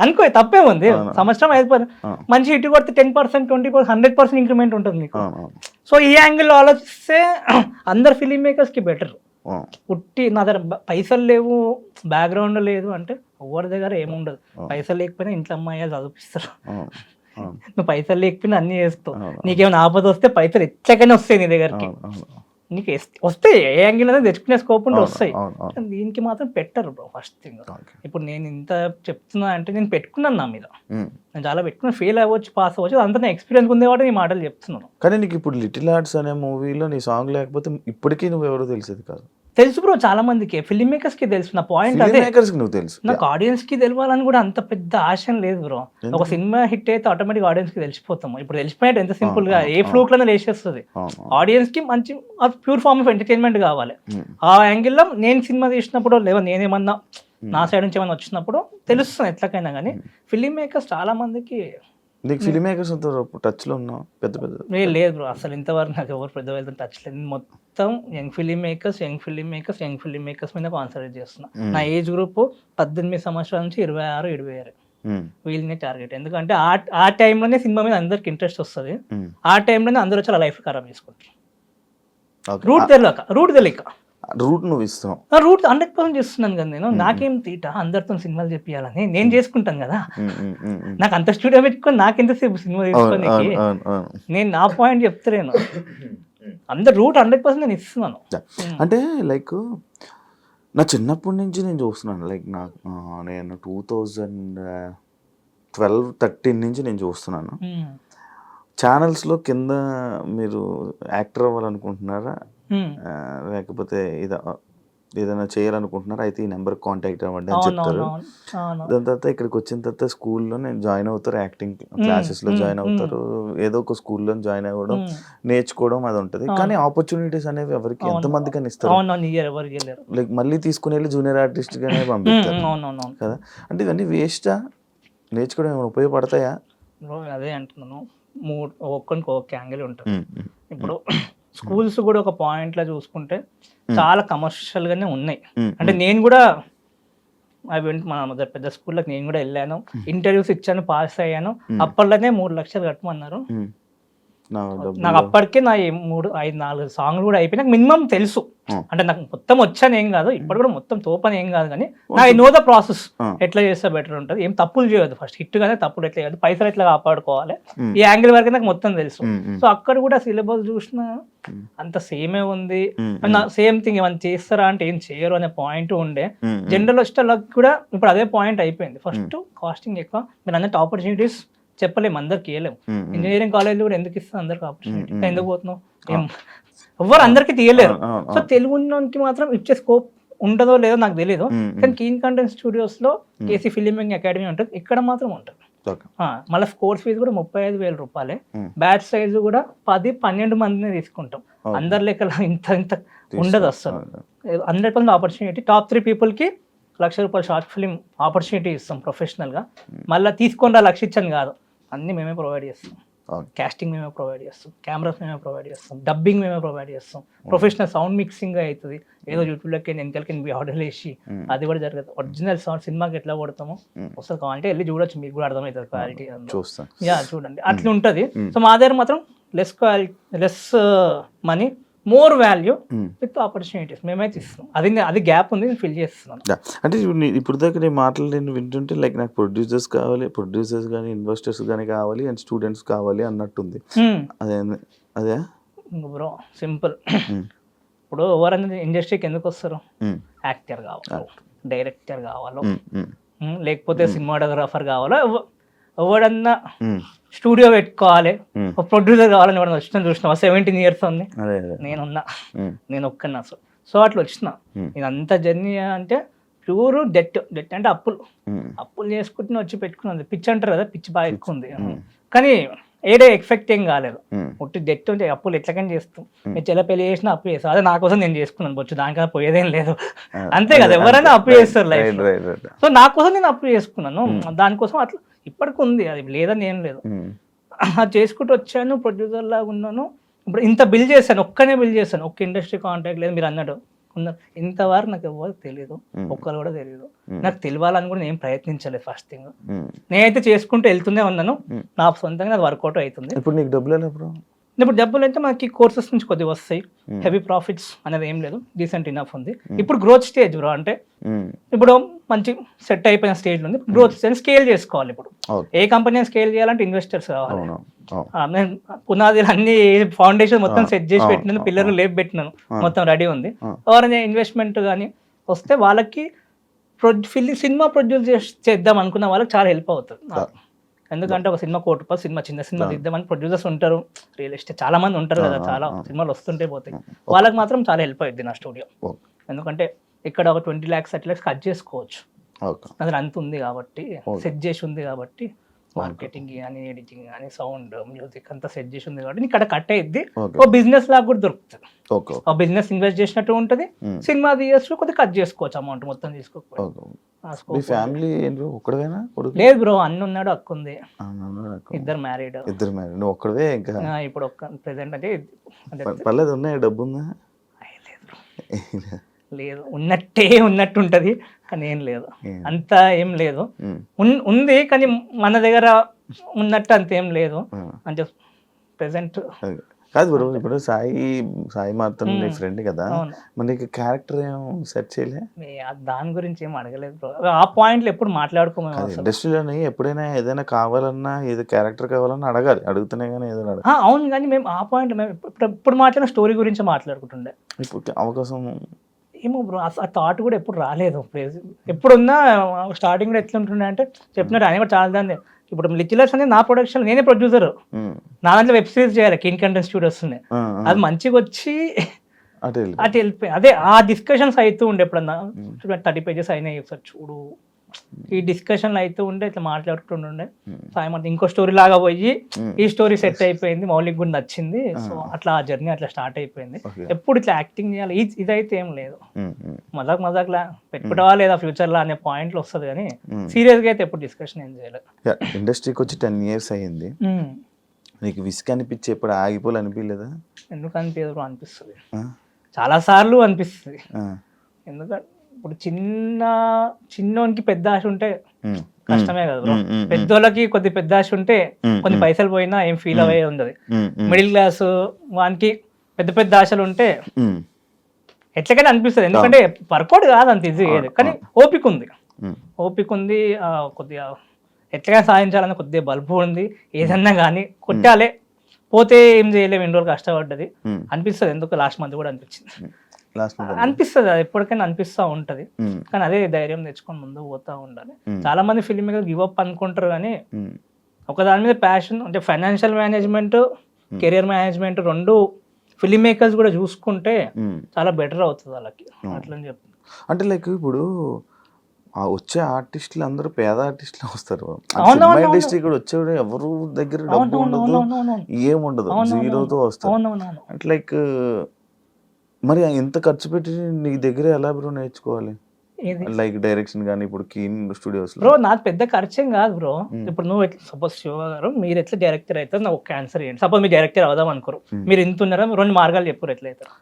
అనుకో తప్పే ఉంది. సంవత్సరం 5-10 మంచి హిట్ కొడితే 10%, 20%, 100% ఇంక్రిమెంట్ ఉంటుంది నీకు. సో ఈ యాంగిల్లో ఆలోచిస్తే అందరు ఫిలిం మేకర్స్ కి బెటర్. పుట్టి నా దగ్గర పైసలు లేవు, బ్యాక్గ్రౌండ్ లేదు అంటే ఎవరి దగ్గర ఏముండదు. పైసలు లేకపోయినా ఇంట్లో అమ్మాయి చదివిస్తారు. అవును. నువ్వు పైసలు లేకపోయినా అన్ని చేస్తావు, అవును. నీకేమైనా ఆపద వస్తే పైసలు ఎచ్చకనే వస్తాయి నీ దగ్గరికి, అవును, అవును, నీకు వస్తాయి, ఏ యాంగిల్ అనేది తెచ్చుకునే స్కోప్ ఉంటే అవును, వస్తాయి. అవును, అవును. కానీ దీనికి మాత్రం పెట్టరు బ్రో ఫస్ట్ థింగ్. ఓకే. ఇప్పుడు నేను ఇంత చెప్తున్నా అంటే నేను పెట్టుకున్నాను నా మీద, ఉమ్. నేను చాలా పెట్టుకున్నా, ఫెయిల్ అవ్వచ్చు పాస్ అవ్వచ్చు, అంతా నా ఎక్స్పీరియన్స్ ఉంది కాబట్టి ఈ మాటలు చెప్తున్నాను. కానీ నీకు ఇప్పుడు లిటిల్ హార్ట్స్ అనే మూవీలో నీ సాంగ్ లేకపోతే ఇప్పటికీ నువ్వు ఎవరో తెలిసేది కాదు. తెలుసు బ్రో, చాలా మందికి ఫిల్మ్ మేకర్స్ కి తెలుసు. నా పాయింట్ ఫిల్మ్ అదే, మేకర్స్ కి నువ్వు తెలుసు. నాకు ఆడియన్స్ కి తెలియాలని కూడా అంత పెద్ద ఆశ లేదు బ్రో. ఒక సినిమా హిట్ అయితే ఆటోమేటిక్ ఆడియన్స్ కి తెలిసిపోతాము. ఇప్పుడు తెలిసిపోయాడు ఎంత సింపుల్ గా, ఏ ఫ్లూక్ లోనే లేచేస్తుంది. అవును. ఆడియన్స్ కి మంచి ప్యూర్ ఫార్మ్ ఆఫ్ ఎంటర్టైన్మెంట్ కావాలి. ఆ యాంగిల్లో నేను సినిమా తీసినప్పుడు లేదా నేనేమన్నా నా సైడ్ నుంచి ఏమన్నా వచ్చినప్పుడు తెలుస్తుంది ఎట్లకైనా. కానీ ఫిల్మ్ మేకర్స్ చాలా మందికి నీకు ఫిల్మ్ మేకర్స్ టచ్ లో ఉన్నావు పెద్ద పెద్ద? లేదు బ్రో, అసలు ఇంతవరకు నాకు ఎవరు పెద్ద వెళ్తే టచ్ లేదు. మొత్తం యంగ్ ఫిలిం మేకర్స్ మీద కాన్సన్ట్రేట్ చేస్తున్నా. నా ఏజ్ గ్రూప్ 18 సంవత్సరాల నుంచి 26-27 వీళ్ళని టార్గెట్. ఎందుకంటే ఆ టైంలోనే సినిమా మీద అందరికి ఇంట్రెస్ట్ వస్తుంది, ఆ టైంలోనే అందరూ వచ్చి లైఫ్ ఖరాబ్ చేసుకుంటారు. రూట్ తెలియక రూట్ నువ్వు ఇస్తావు. రూట్ 100% చేస్తున్నాను కదా నేను. నాకేం తీట అందరితో సినిమాలు చెప్పాలని, నేను చేసుకుంటాను కదా. నాకు అంత స్టూడియో పెట్టుకొని నాకెంతసేపు సినిమా తీసుకోనికి, నేను నా పాయింట్ చెప్తలేను. అందరు రూట్ 100% నేను ఇస్తున్నాను. అంటే లైక్ నా చిన్నప్పటి నుంచి నేను చూస్తున్నాను, లైక్ నేను 2012-13 నుంచి నేను చూస్తున్నాను ఛానల్స్లో. కింద మీరు యాక్టర్ అవ్వాలనుకుంటున్నారా లేకపోతే ఏదైనా చేయాలనుకుంటున్నారా అయితే ఈ నెంబర్ కాంటాక్ట్ అవ్వండి అని చెప్తారు. దాని తర్వాత ఇక్కడికి వచ్చిన తర్వాత స్కూల్లో నేను జాయిన్ అవుతారు, యాక్టింగ్ క్లాసెస్లో జాయిన్ అవుతారు, ఏదో ఒక స్కూల్లో జాయిన్ అవ్వడం, నేర్చుకోవడం అది ఉంటుంది. కానీ ఆపర్చునిటీస్ అనేవి ఎవరికి ఎంతమందికి అని ఇస్తారు, లైక్ మళ్ళీ తీసుకుని వెళ్ళి జూనియర్ ఆర్టిస్ట్గానే పంపిస్తారు కదా. అంటే ఇవన్నీ వేస్టా? నేర్చుకోవడం ఏమైనా ఉపయోగపడతాయా? అదే అంటున్నాను, ఒక్కొక్కరికి ఒక్క యాంగిల్ ఉంటుంది. ఇప్పుడు స్కూల్స్ కూడా ఒక పాయింట్ లో చూసుకుంటే చాలా కమర్షియల్ గానే ఉన్నాయి. అంటే నేను కూడా మన పెద్ద స్కూల్లోకి నేను కూడా వెళ్ళాను, ఇంటర్వ్యూస్ ఇచ్చాను, పాస్ అయ్యాను. అప్పట్లోనే 3 లక్షలు కట్టమన్నారు. నాకు అప్పటికే నా 3-5-4 సాంగ్లు కూడా అయిపోయి నాకు మినిమం తెలుసు. అంటే నాకు మొత్తం వచ్చాను ఏం కాదు, ఇప్పుడు కూడా మొత్తం తోపని ఏం కాదు, కానీ నా నో ద ప్రాసెస్ ఎట్లా చేస్తే బెటర్ ఉంటుంది, ఏం తప్పులు చేయదు. ఫస్ట్ హిట్ గానే తప్పులు ఎట్లా చేయదు, పైసలు ఎట్లా కాపాడుకోవాలి, ఈ యాంగిల్ వరకు నాకు మొత్తం తెలుసు. సో అక్కడ కూడా సిలబస్ చూసినా అంత సేమే ఉంది. సేమ్ థింగ్ ఏమైనా చేస్తారా అంటే ఏం చేయరు అనే పాయింట్ ఉండే. జనరల్ వచ్చేటోళ్ళకి కూడా ఇప్పుడు అదే పాయింట్ అయిపోయింది. ఫస్ట్ కాస్టింగ్ ఎక్కువ, మీరు అన్నట్టు ఆపర్చునిటీస్ చెప్పలేము, అందరికి ఇవ్వలేము. ఇంజనీరింగ్ కాలేజ్ కూడా ఎందుకు ఇస్తుంది అందరికి ఆపర్చునిటీ, ఎందుకు పోతున్నావు, ఎవరు అందరికి తీయలేరు. సో తెలుగుకి మాత్రం ఇచ్చే స్కోప్ ఉంటుందో లేదో నాకు తెలియదు, కానీ కీన్ కంటెంట్ స్టూడియోస్ లో కేసీ ఫిల్మ్ మేకింగ్ అకాడమీ ఉంటుంది, ఇక్కడ మాత్రం ఉంటుంది. మళ్ళీ కోర్స్ ఫీజు కూడా 35,000 రూపాయలే. బ్యాచ్ సైజు కూడా 10-12 మందిని తీసుకుంటాం. అందరి లెక్కల ఇంత ఉండదు అసలు. 100% ఆపర్చునిటీ. టాప్ 3 పీపుల్కి ₹1,00,000 షార్ట్ ఫిల్మ్ ఆపర్చునిటీ ఇస్తాం ప్రొఫెషనల్గా. మళ్ళీ తీసుకొని 1,00,000 ఇచ్చాను కాదు, అన్నీ మేమే ప్రొవైడ్ చేస్తాం. కాస్టింగ్ మేమే ప్రొవైడ్ చేస్తాం, కెమెరాస్ మేమే ప్రొవైడ్ చేస్తాం, డబ్బింగ్ మేమే ప్రొవైడ్ చేస్తాం, ప్రొఫెషనల్ సౌండ్ మిక్సింగ్ అవుతుంది. ఏదో యూట్యూబ్లోకి వెనకాలకి ఆర్డర్ వేసి అది కూడా జరగదు. ఒరిజినల్ సౌండ్ సినిమాకి ఎట్లా కొడతామో వస్తుంది, కావాలంటే వెళ్ళి చూడొచ్చు, మీకు కూడా అర్థమవుతుంది క్వాలిటీ. చూడండి అట్లా ఉంటుంది. సో మా దగ్గర మాత్రం less money, more value with opportunities మేమైతే ఇస్తున్నాం. అది గ్యాప్ ఉంది, నేను ఫిల్ చేస్తున్నాను. అంటే ఇప్పుడు దాకా నేను మాటలు నేను వింటుంటే లైక్ నాకు ప్రొడ్యూసర్స్ కానీ ఇన్వెస్టర్స్ కానీ కావాలి అండ్ స్టూడెంట్స్ కావాలి అన్నట్టుంది. అదే బ్రో సింపుల్. ఇప్పుడు ఎవరన్నా ఇండస్ట్రీకి ఎందుకు వస్తారు? యాక్టర్ కావాలి, డైరెక్టర్ కావాలో, లేకపోతే సినిమాటోగ్రాఫర్ కావాలో, ఎవడన్నా స్టూడియో పెట్టుకోవాలి, ప్రొడ్యూసర్ కావాలని ఎవడన్నా వచ్చిన చూసినా 17 years ఉంది నేను ఒక్కన్నా. సో అట్లా వచ్చిన ఇదంతా జర్నీ అంటే ప్యూర్ డెట్ అంటే అప్పులు చేసుకుంటూ వచ్చి పెట్టుకున్నది. పిచ్చి అంటారు కదా, పిచ్చి బాగా ఎక్కువ ఉంది. కానీ ఏడే ఎఫెక్ట్ ఏం కాలేదు. ఒట్టి డెట్ ఉంటే అప్పులు ఎట్లకని చేస్తాం. మీరు చెల్ల పెళ్లి చేసినా అప్పు చేస్తాం, అదే నా కోసం నేను చేసుకున్నాను బొచ్చు, దానికన్నా పోయేదేం లేదు. అంతే కదా, ఎవరైనా అప్పు చేస్తారు లైఫ్. సో నా కోసం నేను అప్పు చేసుకున్నాను, దానికోసం అట్లా ఇప్పటికి ఉంది, అది లేదని ఏం లేదు. అది చేసుకుంటూ వచ్చాను, ప్రొడ్యూసర్ లాగా ఉన్నాను. ఇప్పుడు ఇంత బిల్ చేశాను, ఒక్కనే బిల్ చేశాను, ఒక్క ఇండస్ట్రీ కాంటాక్ట్ లేదు. మీరు అన్నట్టు ఉన్నారు, ఇంతవరకు నాకు ఎవరు తెలియదు, ఒక్కరు కూడా తెలియదు. నాకు తెలియాలని కూడా నేను ప్రయత్నించలేదు. ఫస్ట్ థింగ్ నేనైతే చేసుకుంటూ వెళ్తూనే ఉన్నాను, నా సొంతంగా అది వర్కౌట్ అవుతుంది. ఇప్పుడు నీకు డబ్బులు ఇప్పుడు డబ్బులు అయితే మనకి కోర్సెస్ నుంచి కొద్దిగా వస్తాయి, హెవీ ప్రాఫిట్స్ అనేది ఏం లేదు, డీసెంట్ ఇనఫ్ ఉంది. ఇప్పుడు గ్రోత్ స్టేజ్ బ్రో, అంటే ఇప్పుడు మంచి సెట్ అయిపోయిన స్టేజ్ ఉంది, గ్రోత్ స్కేల్ చేసుకోవాలి. ఇప్పుడు Okay. ఏ కంపెనీ స్కేల్ చేయాలంటే ఇన్వెస్టర్స్ కావాలి. అవును. నేను పునాదులు అన్ని ఫౌండేషన్ మొత్తం సెట్ చేసి ఆ, పెట్టినాను, ఆ, పిల్లలు ఆ. లేపి పెట్టినాను, ఆ. మొత్తం రెడీ ఉంది. ఆ. ఎవరైనా ఇన్వెస్ట్మెంట్ కానీ వస్తే వాళ్ళకి సినిమా ప్రొడ్యూస్ చేద్దాం అనుకున్న వాళ్ళకి చాలా హెల్ప్ అవుతుంది నాకు. ఎందుకంటే ఒక సినిమా కోటి రూపాయలు సినిమా, చిన్న సినిమా తీద్దామని ప్రొడ్యూసర్స్ ఉంటారు, రియల్ ఎస్టేట్ చాలా మంది ఉంటారు కదా, చాలా సినిమాలు వస్తుంటే పోతాయి, వాళ్ళకి మాత్రం చాలా హెల్ప్ అవుతుంది నా స్టూడియో. Okay. ఎందుకంటే ఇక్కడ ఒక 20 lakhs 30 lakhs కట్ చేసుకోవచ్చు, ఓకే. అది అంత ఉంది కాబట్టి, సెట్ చేసి ఉంది కాబట్టి, మార్కెటింగ్ కానీ ఎడిటింగ్ కానీ సౌండ్ మ్యూజిక్ అంతా సెట్ చేసి ఉంది కాబట్టి ఇక్కడ కట్ అయ్యిద్ది. Okay. ఒక బిజినెస్ లాగా కూడా దొరుకుతుంది, ఓకే. ఒక బిజినెస్ ఇన్వెస్ట్ చేసినట్టు ఉంటుంది, సినిమా తీయచ్చు, కొద్దిగా కట్ చేసుకోవచ్చు, అమౌంట్ మొత్తం తీసుకోకపోతే. ఓకే. మీ ఫ్యామిలీ ఏంటి ఒక్కడవేనా కొడుకు? లేదు బ్రో, అన్న ఉన్నాడు, అక్క ఉంది, నాకు ఇద్దరు మ్యారీడ్. ఇద్దరు మ్యారేజ్, నువ్వు ఒక్కడవే ఇంకా? ఇప్పుడు ఒక్క ప్రెసెంట్ అంటే పర్లేదు, ఉన్నాయా, డబ్బు ఉందా? లేదు, ఉన్నట్టే ఉన్నట్టు ఉంటది కానీ ఏం లేదు, అంత ఏం లేదు. ఉంది కానీ మన దగ్గర ఉన్నట్టు అంత ఏం లేదు, అంటే ప్రెసెంట్. కాదు బ్రో, ఇప్పుడు సాయి మాత్రం నీ ఫ్రెండ్ కదా, మరి నీకు క్యారెక్టర్ ఏం సెట్ చేయలే? దాని గురించి ఏం అడగలేదు బ్రో, ఆ పాయింట్లు ఎప్పుడు మాట్లాడుకోమేమో. ఇండస్ట్రీలోని ఎప్పుడైనా ఏదైనా కావాలన్నా, ఏదో క్యారెక్టర్ కావాలన్నా అడగాలి, అడుగుతూనే కానీ ఏదో అడగాలి. అవును, కానీ మేము ఆ పాయింట్ మేము ఇప్పుడు మాట్లాడిన స్టోరీ గురించి మాట్లాడుకుంటుండే. ఇప్పుడు అవకాశం ఏమో బ్రో, ఆ థాట్ కూడా ఎప్పుడు రాలేదు. ఎప్పుడున్నా స్టార్టింగ్ కూడా ఎట్లా ఉంటుండే అంటే చెప్పినట్టు ఆయన కూడా చాలా దాన్ని. ఇప్పుడు లిటిలర్స్ అనేది నా ప్రొడక్షన్, నేనే ప్రొడ్యూసర్, నా దాంట్లో వెబ్ సిరీస్ చేయాలి, కీన్ కంటెంట్ స్టూడియోస్ ఉన్నాయి, అది మంచిగా వచ్చి అటు వెళ్ళిపోయి అదే ఆ డిస్కషన్స్ అవుతూ ఉండే. ఎప్పుడన్నా 30 pages అయినాయి ఒకసారి చూడు, ఈ డిస్కషన్లు అయితే ఉండే, ఇట్లా మాట్లాడుకుంటుండే. సాయమంతా ఇంకో స్టోరీ లాగా పోయి ఈ స్టోరీ సెట్ అయిపోయింది, మౌలిక్ కూడా నచ్చింది, సో అట్లా ఆ జర్నీ అట్లా స్టార్ట్ అయిపోయింది. ఎప్పుడు ఇట్లా యాక్టింగ్ చేయాలి ఇదైతే ఏం లేదు, మజాక్ లా పెట్టుకుంటావా లేదా ఫ్యూచర్ లా అనే పాయింట్లు వస్తుంది, కానీ సీరియస్ గా అయితే ఎప్పుడు డిస్కషన్ ఏం చేయలేదు. ఇండస్ట్రీకి వచ్చి 10 years అయ్యింది, నీకు విసుగు అనిపించి ఎప్పుడు ఆగిపోవాలనిపించలేదా? ఎందుకు అనిపించదు, అనిపిస్తుంది, చాలా సార్లు అనిపిస్తుంది. ఎందుకంటే ఇప్పుడు చిన్నోనికి పెద్ద ఆశ ఉంటే కష్టమే కదా బ్రో, పెద్దోళ్ళకి కొద్ది పెద్ద ఆశ ఉంటే కొన్ని పైసలు పోయినా ఏం ఫీల్ అయ్యే ఉండదు. మిడిల్ క్లాస్ వానికి పెద్ద పెద్ద ఆశలు ఉంటే ఎట్లకైనా అనిపిస్తుంది, ఎందుకంటే వర్కౌట్ కాదు అంత ఈజీ ఏది, కానీ ఓపిక ఉంది, కొద్దిగా ఎట్లగా సాధించాలని కొద్దిగా బల్బు ఉంది, ఏదన్నా కానీ కొట్టాలే, పోతే ఏం చేయలేము, ఎన్ని రోజులు కష్టపడ్డది అనిపిస్తుంది. ఎందుకు లాస్ట్ మంత్ కూడా అనిపిస్తుంది, అది ఎప్పటికైనా అనిపిస్తూ ఉంటది, కానీ అదే ధైర్యం తెచ్చుకొని ముందుకు పోతా ఉండాలి. చాలా మంది ఫిల్మ్ మేకర్ గివ్ అప్ అనుకుంటారు, కానీ ఒక దాని మీద ప్యాషన్ అంటే ఫైనాన్షియల్ మేనేజ్మెంట్, కెరియర్ మేనేజ్మెంట్ రెండు ఫిల్మ్ మేకర్స్ కూడా చూసుకుంటే చాలా బెటర్ అవుతుంది వాళ్ళకి, అట్లా అని చెప్తాను. అంటే లైక్ ఇప్పుడు వచ్చే ఆర్టిస్టులు అందరూ పేద ఆర్టిస్టులు వస్తారు, ఇండస్ట్రీ కూడా వచ్చేవాడు ఎవరు దగ్గర డబ్బు ఉండదు, ఏముండదు, జీరోతో వస్తారు. అంటే లైక్ మరి ఎంత ఖర్చు పెట్టి నీ దగ్గర ఎలా బ్రో నేర్చుకోవాలి, లైక్ డైరెక్షన్ కానీ ఇప్పుడు కీన్ స్టూడియోస్ బ్రో? నాకు పెద్ద ఖర్చేం కాదు బ్రో. ఇప్పుడు నువ్వు ఎట్లా సపోజ్ శివ గారు మీరు ఎట్లా డైరెక్టర్ అవుతారు, నాకు ఒక ఆన్సర్ చేయండి. సపోజ్ మీరు డైరెక్టర్ అవుదాం అనుకోరు, మీరు ఇంత ఉన్నారా, 2 మార్గాలు చెప్పారు ఎట్లా అవుతారు.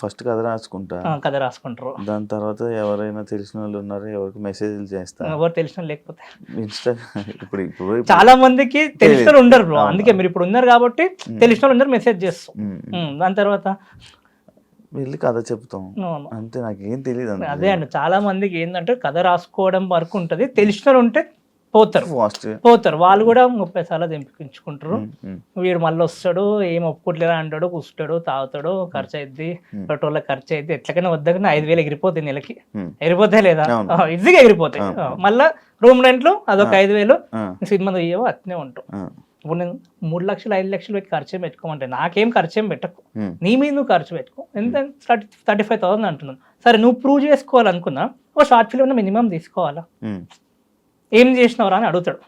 ఫస్ట్ కథ రాసుకుంటారు, దాని తర్వాత ఎవరైనా తెలిసిన వాళ్ళు ఉన్నారు, ఎవరికి మెసేజ్లు చేస్తారు, ఎవరు తెలిసిన లేకపోతే ఇన్స్టా. ఇప్పుడు చాలా మందికి తెలిసిన ఉండరు బ్రో, అందుకే మీరు ఇప్పుడు ఉన్నారు కాబట్టి తెలిసిన వాళ్ళు ఉన్నారు, మెసేజ్ చేస్తాం, దాని తర్వాత వెళ్ళి కథ చెప్తాం అంతే, నాకేం తెలియదు. అదే అండి, చాలా మందికి ఏంటంటే కథ రాసుకోవడం వరకు ఉంటది, తెలిసిన ఉంటే పోతారు వాళ్ళు కూడా 30 సార్లు తెంపించుకుంటారు. వీడు మళ్ళీ వస్తాడు, ఏం ఒప్పుకోట్లేదా అంటాడు, కూర్చుంటాడు, తాగుతాడు, ఖర్చు అయింది, పెట్రోల్ ఖర్చు అయితే ఎట్లకైనా వద్దకన్నా 5,000 ఎగిరిపోతాయి నెలకి, ఎగిరిపోతాయి లేదా ఈజీగా ఎగిరిపోతాయి. మళ్ళీ రూమ్ రెంట్లు అదొక 5,000, సినిమా తీయవో అట్నే ఉంటాం. ఇప్పుడు నేను 3 లక్షలు 5 లక్షలు పెట్టి ఖర్చు పెట్టుకోమంటే నాకేం ఖర్చు ఏం పెట్టకు, నీ మీద నువ్వు ఖర్చు పెట్టుకో, ఎంత 35,000 అంటున్నాను. సరే నువ్వు ప్రూవ్ చేసుకోవాలనుకున్నా ఒక షార్ట్ ఫిల్మ్ మినిమం తీసుకోవాలా, ఏం చేసినవరా అని అడుగుతాడు,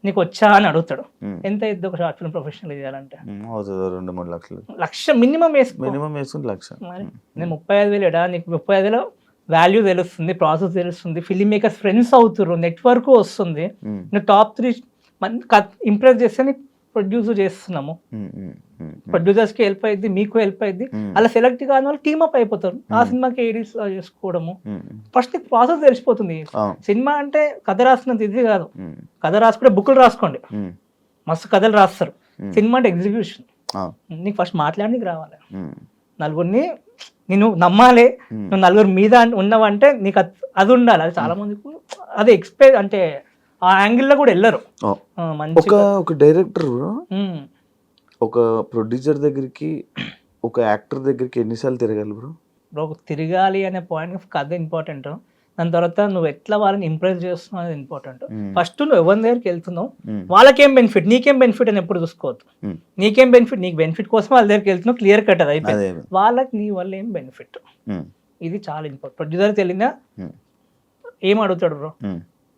నీకు వచ్చా అని అడుగుతాడు, ఎంత అయింది ఒక షార్ట్ ఫిల్మ్ ప్రొఫెషనల్ చేయాలంటే 2-3 లక్షలు, లక్ష మినిమం వేసుకుని లక్ష. నేను 35,000 ఎడా, నీకు 35,000 వాల్యూ తెలుస్తుంది, ప్రాసెస్ తెలుస్తుంది, ఫిల్మ్ మేకర్స్ ఫ్రెండ్స్ అవుతారు, నెట్వర్క్ వస్తుంది, నువ్వు టాప్ 3 ఇంప్రెస్ చేస్తే నీకు ప్రొడ్యూస్ చేస్తున్నాము, ప్రొడ్యూసర్స్ కి హెల్ప్ అయింది, మీకు హెల్ప్ అయింది, అలా సెలెక్ట్ కాని వాళ్ళు టీమ్ అప్ అయిపోతారు, ఆ సినిమాకి ఎడిట్స్ చేసుకోవడము. ఫస్ట్ ప్రాసెస్ తెలిసిపోతుంది. సినిమా అంటే కథ రాసినంత ఇది కాదు, కథ రాసుకుంటే బుక్లు రాసుకోండి, మస్తు కథలు రాస్తారు. సినిమా అంటే ఎగ్జిక్యూషన్, నీకు ఫస్ట్ మాట్లాడడానికి రావాలి, నలుగురిని నేను నమ్మాలి, నువ్వు నలుగురు మీద ఉన్నావంటే నీకు అది ఉండాలి. అది చాలా మందికి అది ఎక్స్పెక్ట్ అంటే ఆ యాంగిల్లో కూడా వెళ్ళరు. ఒక డైరెక్టర్ ఒక ప్రొడ్యూసర్ దగ్గరికి ఒక యాక్టర్ దగ్గరికి ఎన్నిసార్లు తిరగాలి బ్రో? బ్రో తిరగాలి అనే పాయింట్ కథ ఇంపార్టెంట్, దాని తర్వాత నువ్వు ఎట్లా వాళ్ళని ఇంప్రెస్ చేస్తున్నావు అనేది ఇంపార్టెంట్. ఫస్ట్ నువ్వు ఎవరి దగ్గరికి వెళ్తున్నావు, వాళ్ళకేం బెనిఫిట్ నీకేం బెనిఫిట్ అని ఎప్పుడు చూసుకోవద్దు. నీకేం బెనిఫిట్, నీకు బెనిఫిట్ కోసం వాళ్ళ దగ్గరికి వెళ్తున్నావు, క్లియర్ కట్ అది అయిపోయింది. వాళ్ళకి నీ వల్ల ఏం బెనిఫిట్, ఇది చాలా ఇంపార్టెంట్. ప్రొడ్యూసర్కి వెళ్ళినా ఏం అడుగుతాడు బ్రో,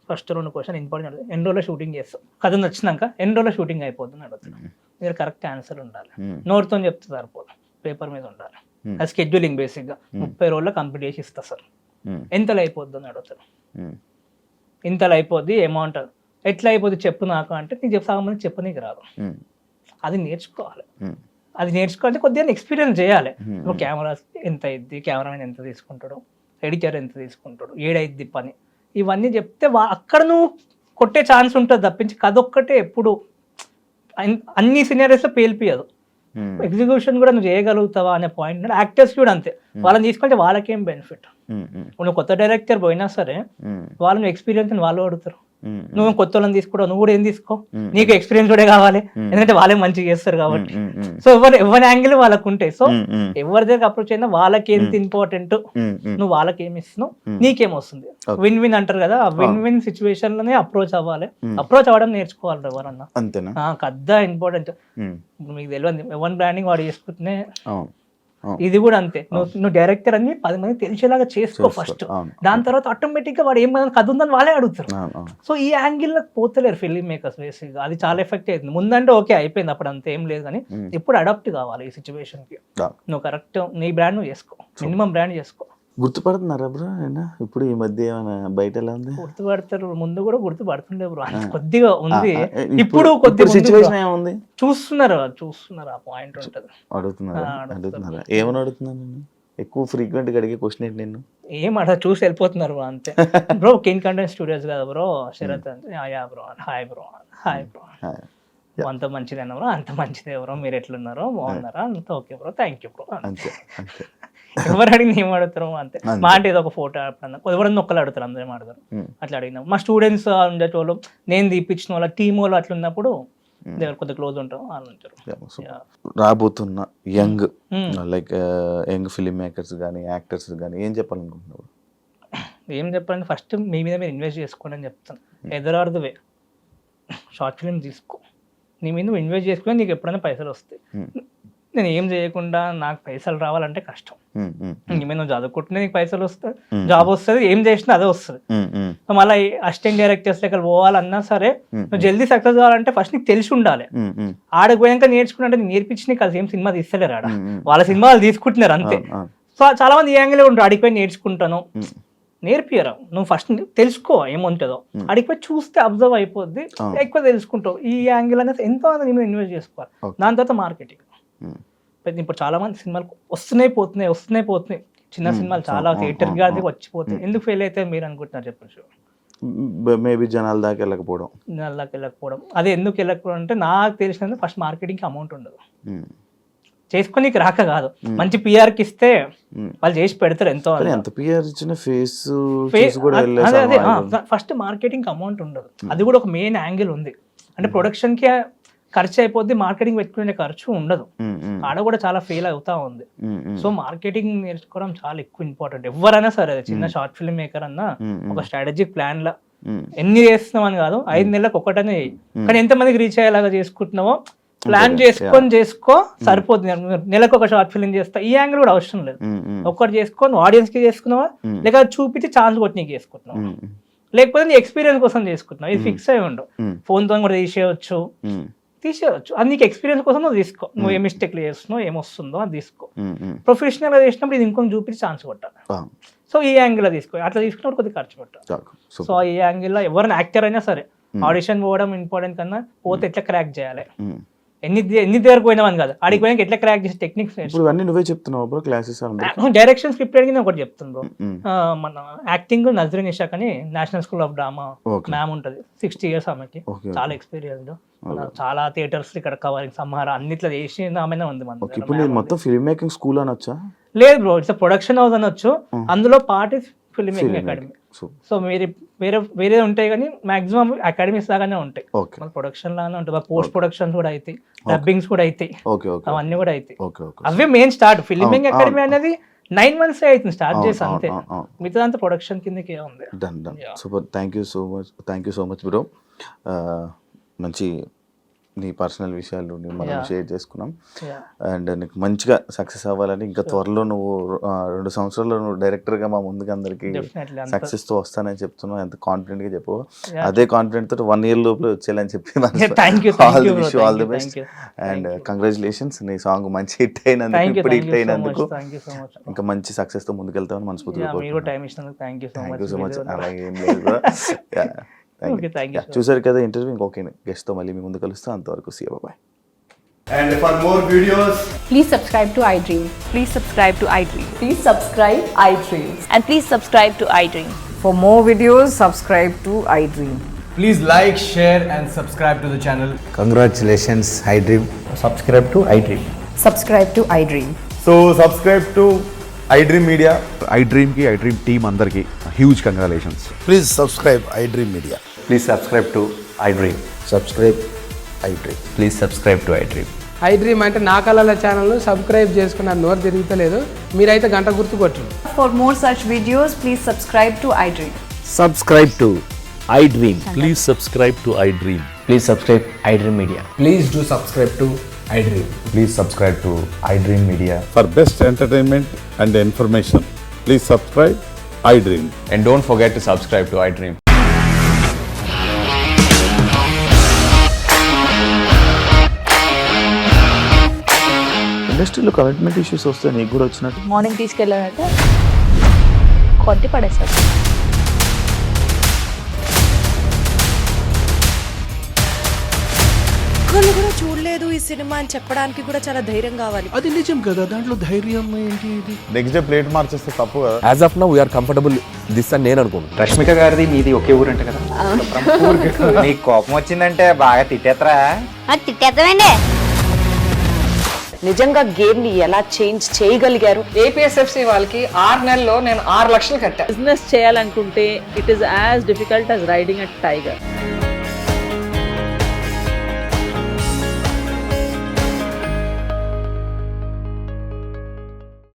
ఫస్ట్ 2 క్వశ్చన్ ఇంపార్టెంట్. ఎన్ని రోజుల్లో షూటింగ్ చేస్తావు, కథ నచ్చినాక ఎన్ని రోజుల్లో షూటింగ్ అయిపోతుంది అడుగుతున్నాను. మీరు కరెక్ట్ ఆన్సర్ ఉండాలి, నోట్తో చెప్తే సరిపోదు, పేపర్ మీద ఉండాలి. అది స్కెడ్యూలింగ్ బేసిక్గా 30 రోజుల్లో కంప్లీట్ చేసి ఇస్తా సార్, ఎంతలో అయిపోద్ది అని అడుగుతారు. ఇంతలో అయిపోద్ది అమౌంట్, ఎట్లా అయిపోద్ది చెప్పు నాకు అంటే నీకు సగం చెప్పనీకి రాదు. అది నేర్చుకోవాలి. అది నేర్చుకోవాలంటే కొద్దిగా ఎక్స్పీరియన్స్ చేయాలి. నువ్వు కెమెరా ఎంత అయింది, కెమెరామెన్ ఎంత తీసుకుంటాడు, ఎడిటర్ ఎంత తీసుకుంటాడు, ఏడైద్ది పని, ఇవన్నీ చెప్తే అక్కడ నువ్వు కొట్టే ఛాన్స్ ఉంటుంది తప్పించి కథ ఒక్కటే ఎప్పుడు అన్ని సినారియోస్లో పేలిపియదు. ఎగ్జిక్యూషన్ కూడా నువ్వు చేయగలుగుతావా అనే పాయింట్. యాక్టర్స్ కూడా అంతే, వాళ్ళని తీసుకుంటే వాళ్ళకేం బెనిఫిట్. నువ్వు కొత్త డైరెక్టర్ పోయినా సరే వాళ్ళని ఎక్స్పీరియన్స్ అని వాళ్ళు అడుగుతారు. నువ్వు కొత్త వాళ్ళని తీసుకోవడం, నువ్వు కూడా ఏం తీసుకో, నీకు ఎక్స్పీరియన్స్ కూడా కావాలి, ఎందుకంటే వాళ్ళే మంచిగా చేస్తారు కాబట్టి. సో ఎవరి యాంగిల్ వాళ్ళకు ఉంటాయి. సో ఎవరి దగ్గర అప్రోచ్ అయినా వాళ్ళకి ఎంత ఇంపార్టెంట్, నువ్వు వాళ్ళకి ఏమి ఇస్తున్నావు, నీకేం వస్తుంది. విన్ విన్ అంటారు కదా, ఆ విన్ విన్ సిచ్యువేషన్ లోనే అప్రోచ్ అవ్వాలి. అప్రోచ్ అవ్వడం నేర్చుకోవాలి ఎవరన్నా, కద్ద ఇంపార్టెంట్. మీకు తెలియదు ఎవరి బ్రాండింగ్ వాడు చేసుకుంటే ఇది కూడా అంతే. నువ్వు డైరెక్టర్ అని 10 మంది తెలిసేలాగా చేసుకో ఫస్ట్, దాని తర్వాత ఆటోమేటిక్ గా వాడు ఏం కథ ఉందని వాళ్ళే అడుగుతారు. సో ఈ యాంగిల్ పోతలేరు ఫిల్మ్ మేకర్స్ బేసిక్ గా, అది చాలా ఎఫెక్ట్ అవుతుంది. ముందంటే ఓకే అయిపోయింది, అప్పుడు అంత ఏం లేదు, కానీ ఇప్పుడు అడాప్ట్ కావాలి ఈ సిచ్యువేషన్ కి. నువ్వు కరెక్ట్ నీ బ్రాండ్ నువ్వు చేసుకో, మినిమం బ్రాండ్ చేసుకో. గుర్తుపడుతున్నారా బ్రో ఇప్పుడు ఈ మధ్య ఏమైనా బయట ఎలా ఉంది? గుర్తుపడతారు, ముందు కూడా గుర్తుపడుతుండే బ్రో, కొద్దిగా ఉంది, ఇప్పుడు కొద్దిగా సిచ్యువేషన్ ఏముంది చూస్తున్నారు ఆ పాయింట్ ఉంటుంది. అడుగుతున్నారా ఏమని అడుగుతున్నాను? ఎక్కువ ఫ్రీక్వెంట్ గా అడిగే క్వశ్చన్ ఏంటి? నేను ఏం అట్లా చూసి వెళ్ళిపోతున్నారు బ్రో అంతే. బ్రో కింగ్ కంటెంట్ స్టూడియోస్ కదా బ్రో, శరత్ అంటే yeah bro, hi bro, hi bro, అంత మంచిదేనా బ్రో, అంత మంచిదే బ్రో, మీరు ఎట్లున్నారో బాగున్నారా, అంత okay bro, thank you bro, అంతే. ఎవరు అడిగిన ఏం అడుగుతారు అంతే. మా అంటే ఏదో ఒక ఫోటో ఎవరన్నా ఒక్కరు అడుగుతారు, అందరూ అడుగుతారు. అట్లా అడిగినాం. మా స్టూడెంట్స్ ఉండేటోళ్ళు, నేను తీపిచ్చిన వాళ్ళ టీం వాళ్ళు అట్లా ఉన్నప్పుడు కొద్దిగా క్లోజ్ ఉంటాం వాళ్ళు. రాబోతున్న young like young film makers కానీ యాక్టర్స్ కానీ ఏం చెప్పాలనుకుంటున్నారు? ఏం చెప్పాలంటే ఫస్ట్ మీ మీద మీరు ఇన్వెస్ట్ చేసుకోండి అని చెప్తాను. ఎదరార్దువే షార్ట్ ఫిల్మ్ తీసుకో, నీ మీద నువ్వు ఇన్వెస్ట్ చేసుకుని నీకు ఎప్పుడైనా పైసలు వస్తాయి. నేను ఏం చేయకుండా నాకు పైసలు రావాలంటే కష్టం. నువ్వు చదువుకుంటున్నా నీకు పైసలు వస్తాయి, జాబ్ వస్తుంది, ఏం చేసినా అదే వస్తుంది. మళ్ళీ అసిస్టెంట్ డైరెక్టర్స్ దగ్గర పోవాలన్నా సరే నువ్వు జల్దీ సక్సెస్ కావాలంటే ఫస్ట్ నీకు తెలిసి ఉండాలి. ఆడకు పోయాక నేర్చుకుంటే నేర్పించి నీకు అది ఏం సినిమా తీస్తలేరు, ఆడ వాళ్ళ సినిమాలు తీసుకుంటున్నారు అంతే. సో చాలా మంది ఈ యాంగిల్ ఉంటారు, అడిగిపోయి నేర్చుకుంటాను, నేర్పియరా. నువ్వు ఫస్ట్ తెలుసుకో ఏముంటుందో, అడిగిపోయి చూస్తే అబ్జర్వ్ అయిపోద్ది, ఎక్కువ తెలుసుకుంటావు. ఈ యాంగిల్ అనేది ఎంతో నీ మీద ఇన్వెస్ట్ చేసుకోవాలి. దాని తర్వాత మార్కెటింగ్. ఇప్పుడు చాలా మంది సినిమాలు వస్తున్నాయి పోతున్నాయి, చిన్న సినిమాలు చాలా థియేటర్ గారికి వచ్చిపోతాయి. ఎందుకు ఫెయిల్ అయితే మీరు అనుకుంటున్నారు చెప్పచ్చు? మేబీ జనాల దాకా వెళ్ళకపోవడం. అదే ఎందుకు వెళ్ళకపోవడం అంటే నాకు తెలిసినందుకు ఫస్ట్ మార్కెటింగ్కి అమౌంట్ ఉండదు, చేసుకొని రాక కాదు, మంచి పిఆర్కి ఇస్తే వాళ్ళు చేసి పెడతారు. ఎంతో ఫస్ట్ మార్కెటింగ్ అమౌంట్ ఉండదు, అది కూడా ఒక మెయిన్ యాంగిల్ ఉంది. అంటే ప్రొడక్షన్కి ఖర్చు అయిపోద్ది, మార్కెటింగ్ పెట్టుకునే ఖర్చు ఉండదు, ఆడ కూడా చాలా ఫెయిల్ అవుతా ఉంది. సో మార్కెటింగ్ నేర్చుకోవడం చాలా ఎక్కువ ఇంపార్టెంట్. ఎవరైనా సరే, చిన్న షార్ట్ ఫిల్మ్ మేకర్ అన్నా ఒక స్ట్రాటజిక్ ప్లాన్ లా ఎన్ని చేస్తున్నాం అని కాదు, 5 నెలలకు ఒకటనే చేయి, కానీ ఎంతమందికి రీచ్ అయ్యేలాగా చేసుకుంటున్నావో ప్లాన్ చేసుకో సరిపోతుంది. నెలకు ఒక షార్ట్ ఫిల్మ్ చేస్తా, ఈ యాంగిల్ కూడా అవసరం లేదు. ఒక్కటి చేసుకొని ఆడియన్స్ కి చేసుకున్నావా, లేక చూపించి ఛాన్స్ కొట్టి నీకు చేసుకుంటున్నావు, లేకపోతే నీ ఎక్స్పీరియన్స్ కోసం చేసుకుంటున్నావు. ఇది ఫిక్స్ అయి ఉండవు, ఫోన్ తో కూడా తీసేయచ్చు, అది నీకు ఎక్స్పీరియన్స్ కోసం నువ్వు తీసుకో. నువ్వు ఏ మిస్టేక్లు చేస్తున్నావు, ఏమొస్తుందో అది తీసుకో. ప్రొఫెషనల్ గా చేసినప్పుడు ఇది ఇంకొక చూపించి ఛాన్స్ కొట్టాలి. సో ఈ యాంగిల్ లో తీసుకో, అట్లా తీసుకున్నప్పుడు కొద్దిగా ఖర్చు పెట్టాలి. సో ఈ యాంగిల్ లో ఎవరైనా యాక్టర్ అయినా సరే ఆడిషన్ పోవడం ఇంపార్టెంట్ కన్నా పోతే ఎట్లా క్రాక్ చేయాలి, ఎన్ని దగ్గరకు పోయినామని కదా, ఆడికి పోయినా ఎట్లా క్రాక్ చేసే టెక్నిక్స్ నువ్వే చెప్తున్నావు. డైరెక్షన్ స్క్రిప్ట్ అడిగి ఒకటి చెప్తాను బ్రో. మన యాక్టింగ్ నజరీన్ ఇషాక్ అని national school of drama ma'am ఉంటుంది, 60 years ఆమెకి, చాలా ఎక్స్పీరియన్స్, చాలా థియేటర్స్ ఇక్కడ కవరింగ్ సంహార అన్నిట్లో చేసి ఆమెనే ఉంది. మొత్తం ఫిల్మ్ మేకింగ్ స్కూల్ అనొచ్చా? లేదు బ్రో, ఇట్స్ ప్రొడక్షన్ హౌస్ అనొచ్చు. అందులో part is film making academy. So వేరే వేరే ఉంటాయి కానీ మాక్సిమం అకాడమీస్ లాగానే ఉంటాయి. మన ప్రొడక్షన్ లాగానే ఉంటుంది. పోస్ట్ ప్రొడక్షన్ కూడా అవుతాయి, డబ్బింగ్స్ కూడా అవుతాయి, అవన్నీ కూడా అవుతాయి. అవే main start. Film making academy అనేది 9 months అవుతుంది స్టార్ట్ చేసి, అంతే. మిగతా అంతా ప్రొడక్షన్ కిందకే ఉంది. Super, thank you so much bro. మంచి నీ పర్సనల్ విషయాలు మనం షేర్ చేసుకున్నాం. అండ్ నీకు మంచిగా సక్సెస్ అవ్వాలని, ఇంకా త్వరలో నువ్వు 2 సంవత్సరాల్లో నువ్వు డైరెక్టర్గా మా ముందుకు అందరికి సక్సెస్తో వస్తానని చెప్తున్నావు. ఎంత కాన్ఫిడెంట్ గా చెప్పు. అదే కాన్ఫిడెంట్ తోటి 1 year లోపల వచ్చేయాలని చెప్పి all the best and congratulations. నీ సాంగ్ మంచి హిట్ అయినందుకు, ఇప్పుడు హిట్ అయినందుకు ఇంకా మంచి సక్సెస్ తో ముందుకెళ్తామని మనస్ఫూర్తిగా. Thank you so much. అలాగే ఏం లేదు. చూసారు కదా ఇంటర్వ్యూ. ఇంకొక గెస్ట్ తో మళ్ళీ మీ ముందు కలుస్తాం. అంతవరకు see you, bye. And for more videos, please subscribe to iDream. Please subscribe to iDream. Please subscribe iDream. And please subscribe to iDream. For more videos, subscribe to iDream. please like, share and subscribe to the channel. Congratulations, iDream. Subscribe to iDream. Subscribe to iDream. So subscribe to iDream Media. iDream ki iDream team andarki huge congratulations. Please subscribe iDream Media. Please subscribe to iDream. Subscribe iDream. Please subscribe to iDream. iDream అంటే నా కళల ఛానల్ సబ్స్క్రైబ్ చేసుకున్న నోరు తిరుగుతలేదు. మీరైతే గంట గుర్తు కొట్టండి. For more such videos, please subscribe to iDream. Subscribe to iDream. Please subscribe to iDream. Please subscribe iDream Media. Please do subscribe to iDream. Please subscribe to iDream Media. For best entertainment and information, please subscribe iDream. And don't forget to subscribe to iDream. ఇండస్ట్రీలో కమిట్మెంట్ ఇష్యూస్ వస్తే నీకు కూడా వచ్చినట్టు మార్నింగ్ తీసుకెళ్ళాలంటే కొట్టి పడేస్తారు. ఒక్కళ్ళు కూడా చూడలేదు ఈ సినిమా అని చెప్పడానికి కూడా చాలా ధైర్యం కావాలి. అది నిజం కదా, దాంట్లో ధైర్యం ఏంటి? ఇది నెక్స్ట్ డే ప్లేట్ మార్చేస్తే తప్పు కదా. As of now we are comfortable this అని నేను అనుకుంటున్నాను. రష్మిక గారిది మీది ఒకే ఊరంట కదా. నీకు కోపం వచ్చిందంటే బాగా తిట్టేత్తరా? తిట్టేద్దామండి. నిజంగా గేమ్ ని ఎలా చేంజ్ చేయగలిగారు? ఏపీఎస్ఎఫ్సి వాళ్ళకి 6 నెలల్లో నేను 6 లక్షలు కట్టా. బిజినెస్ చేయాలనుకుంటే it is as difficult as riding a tiger.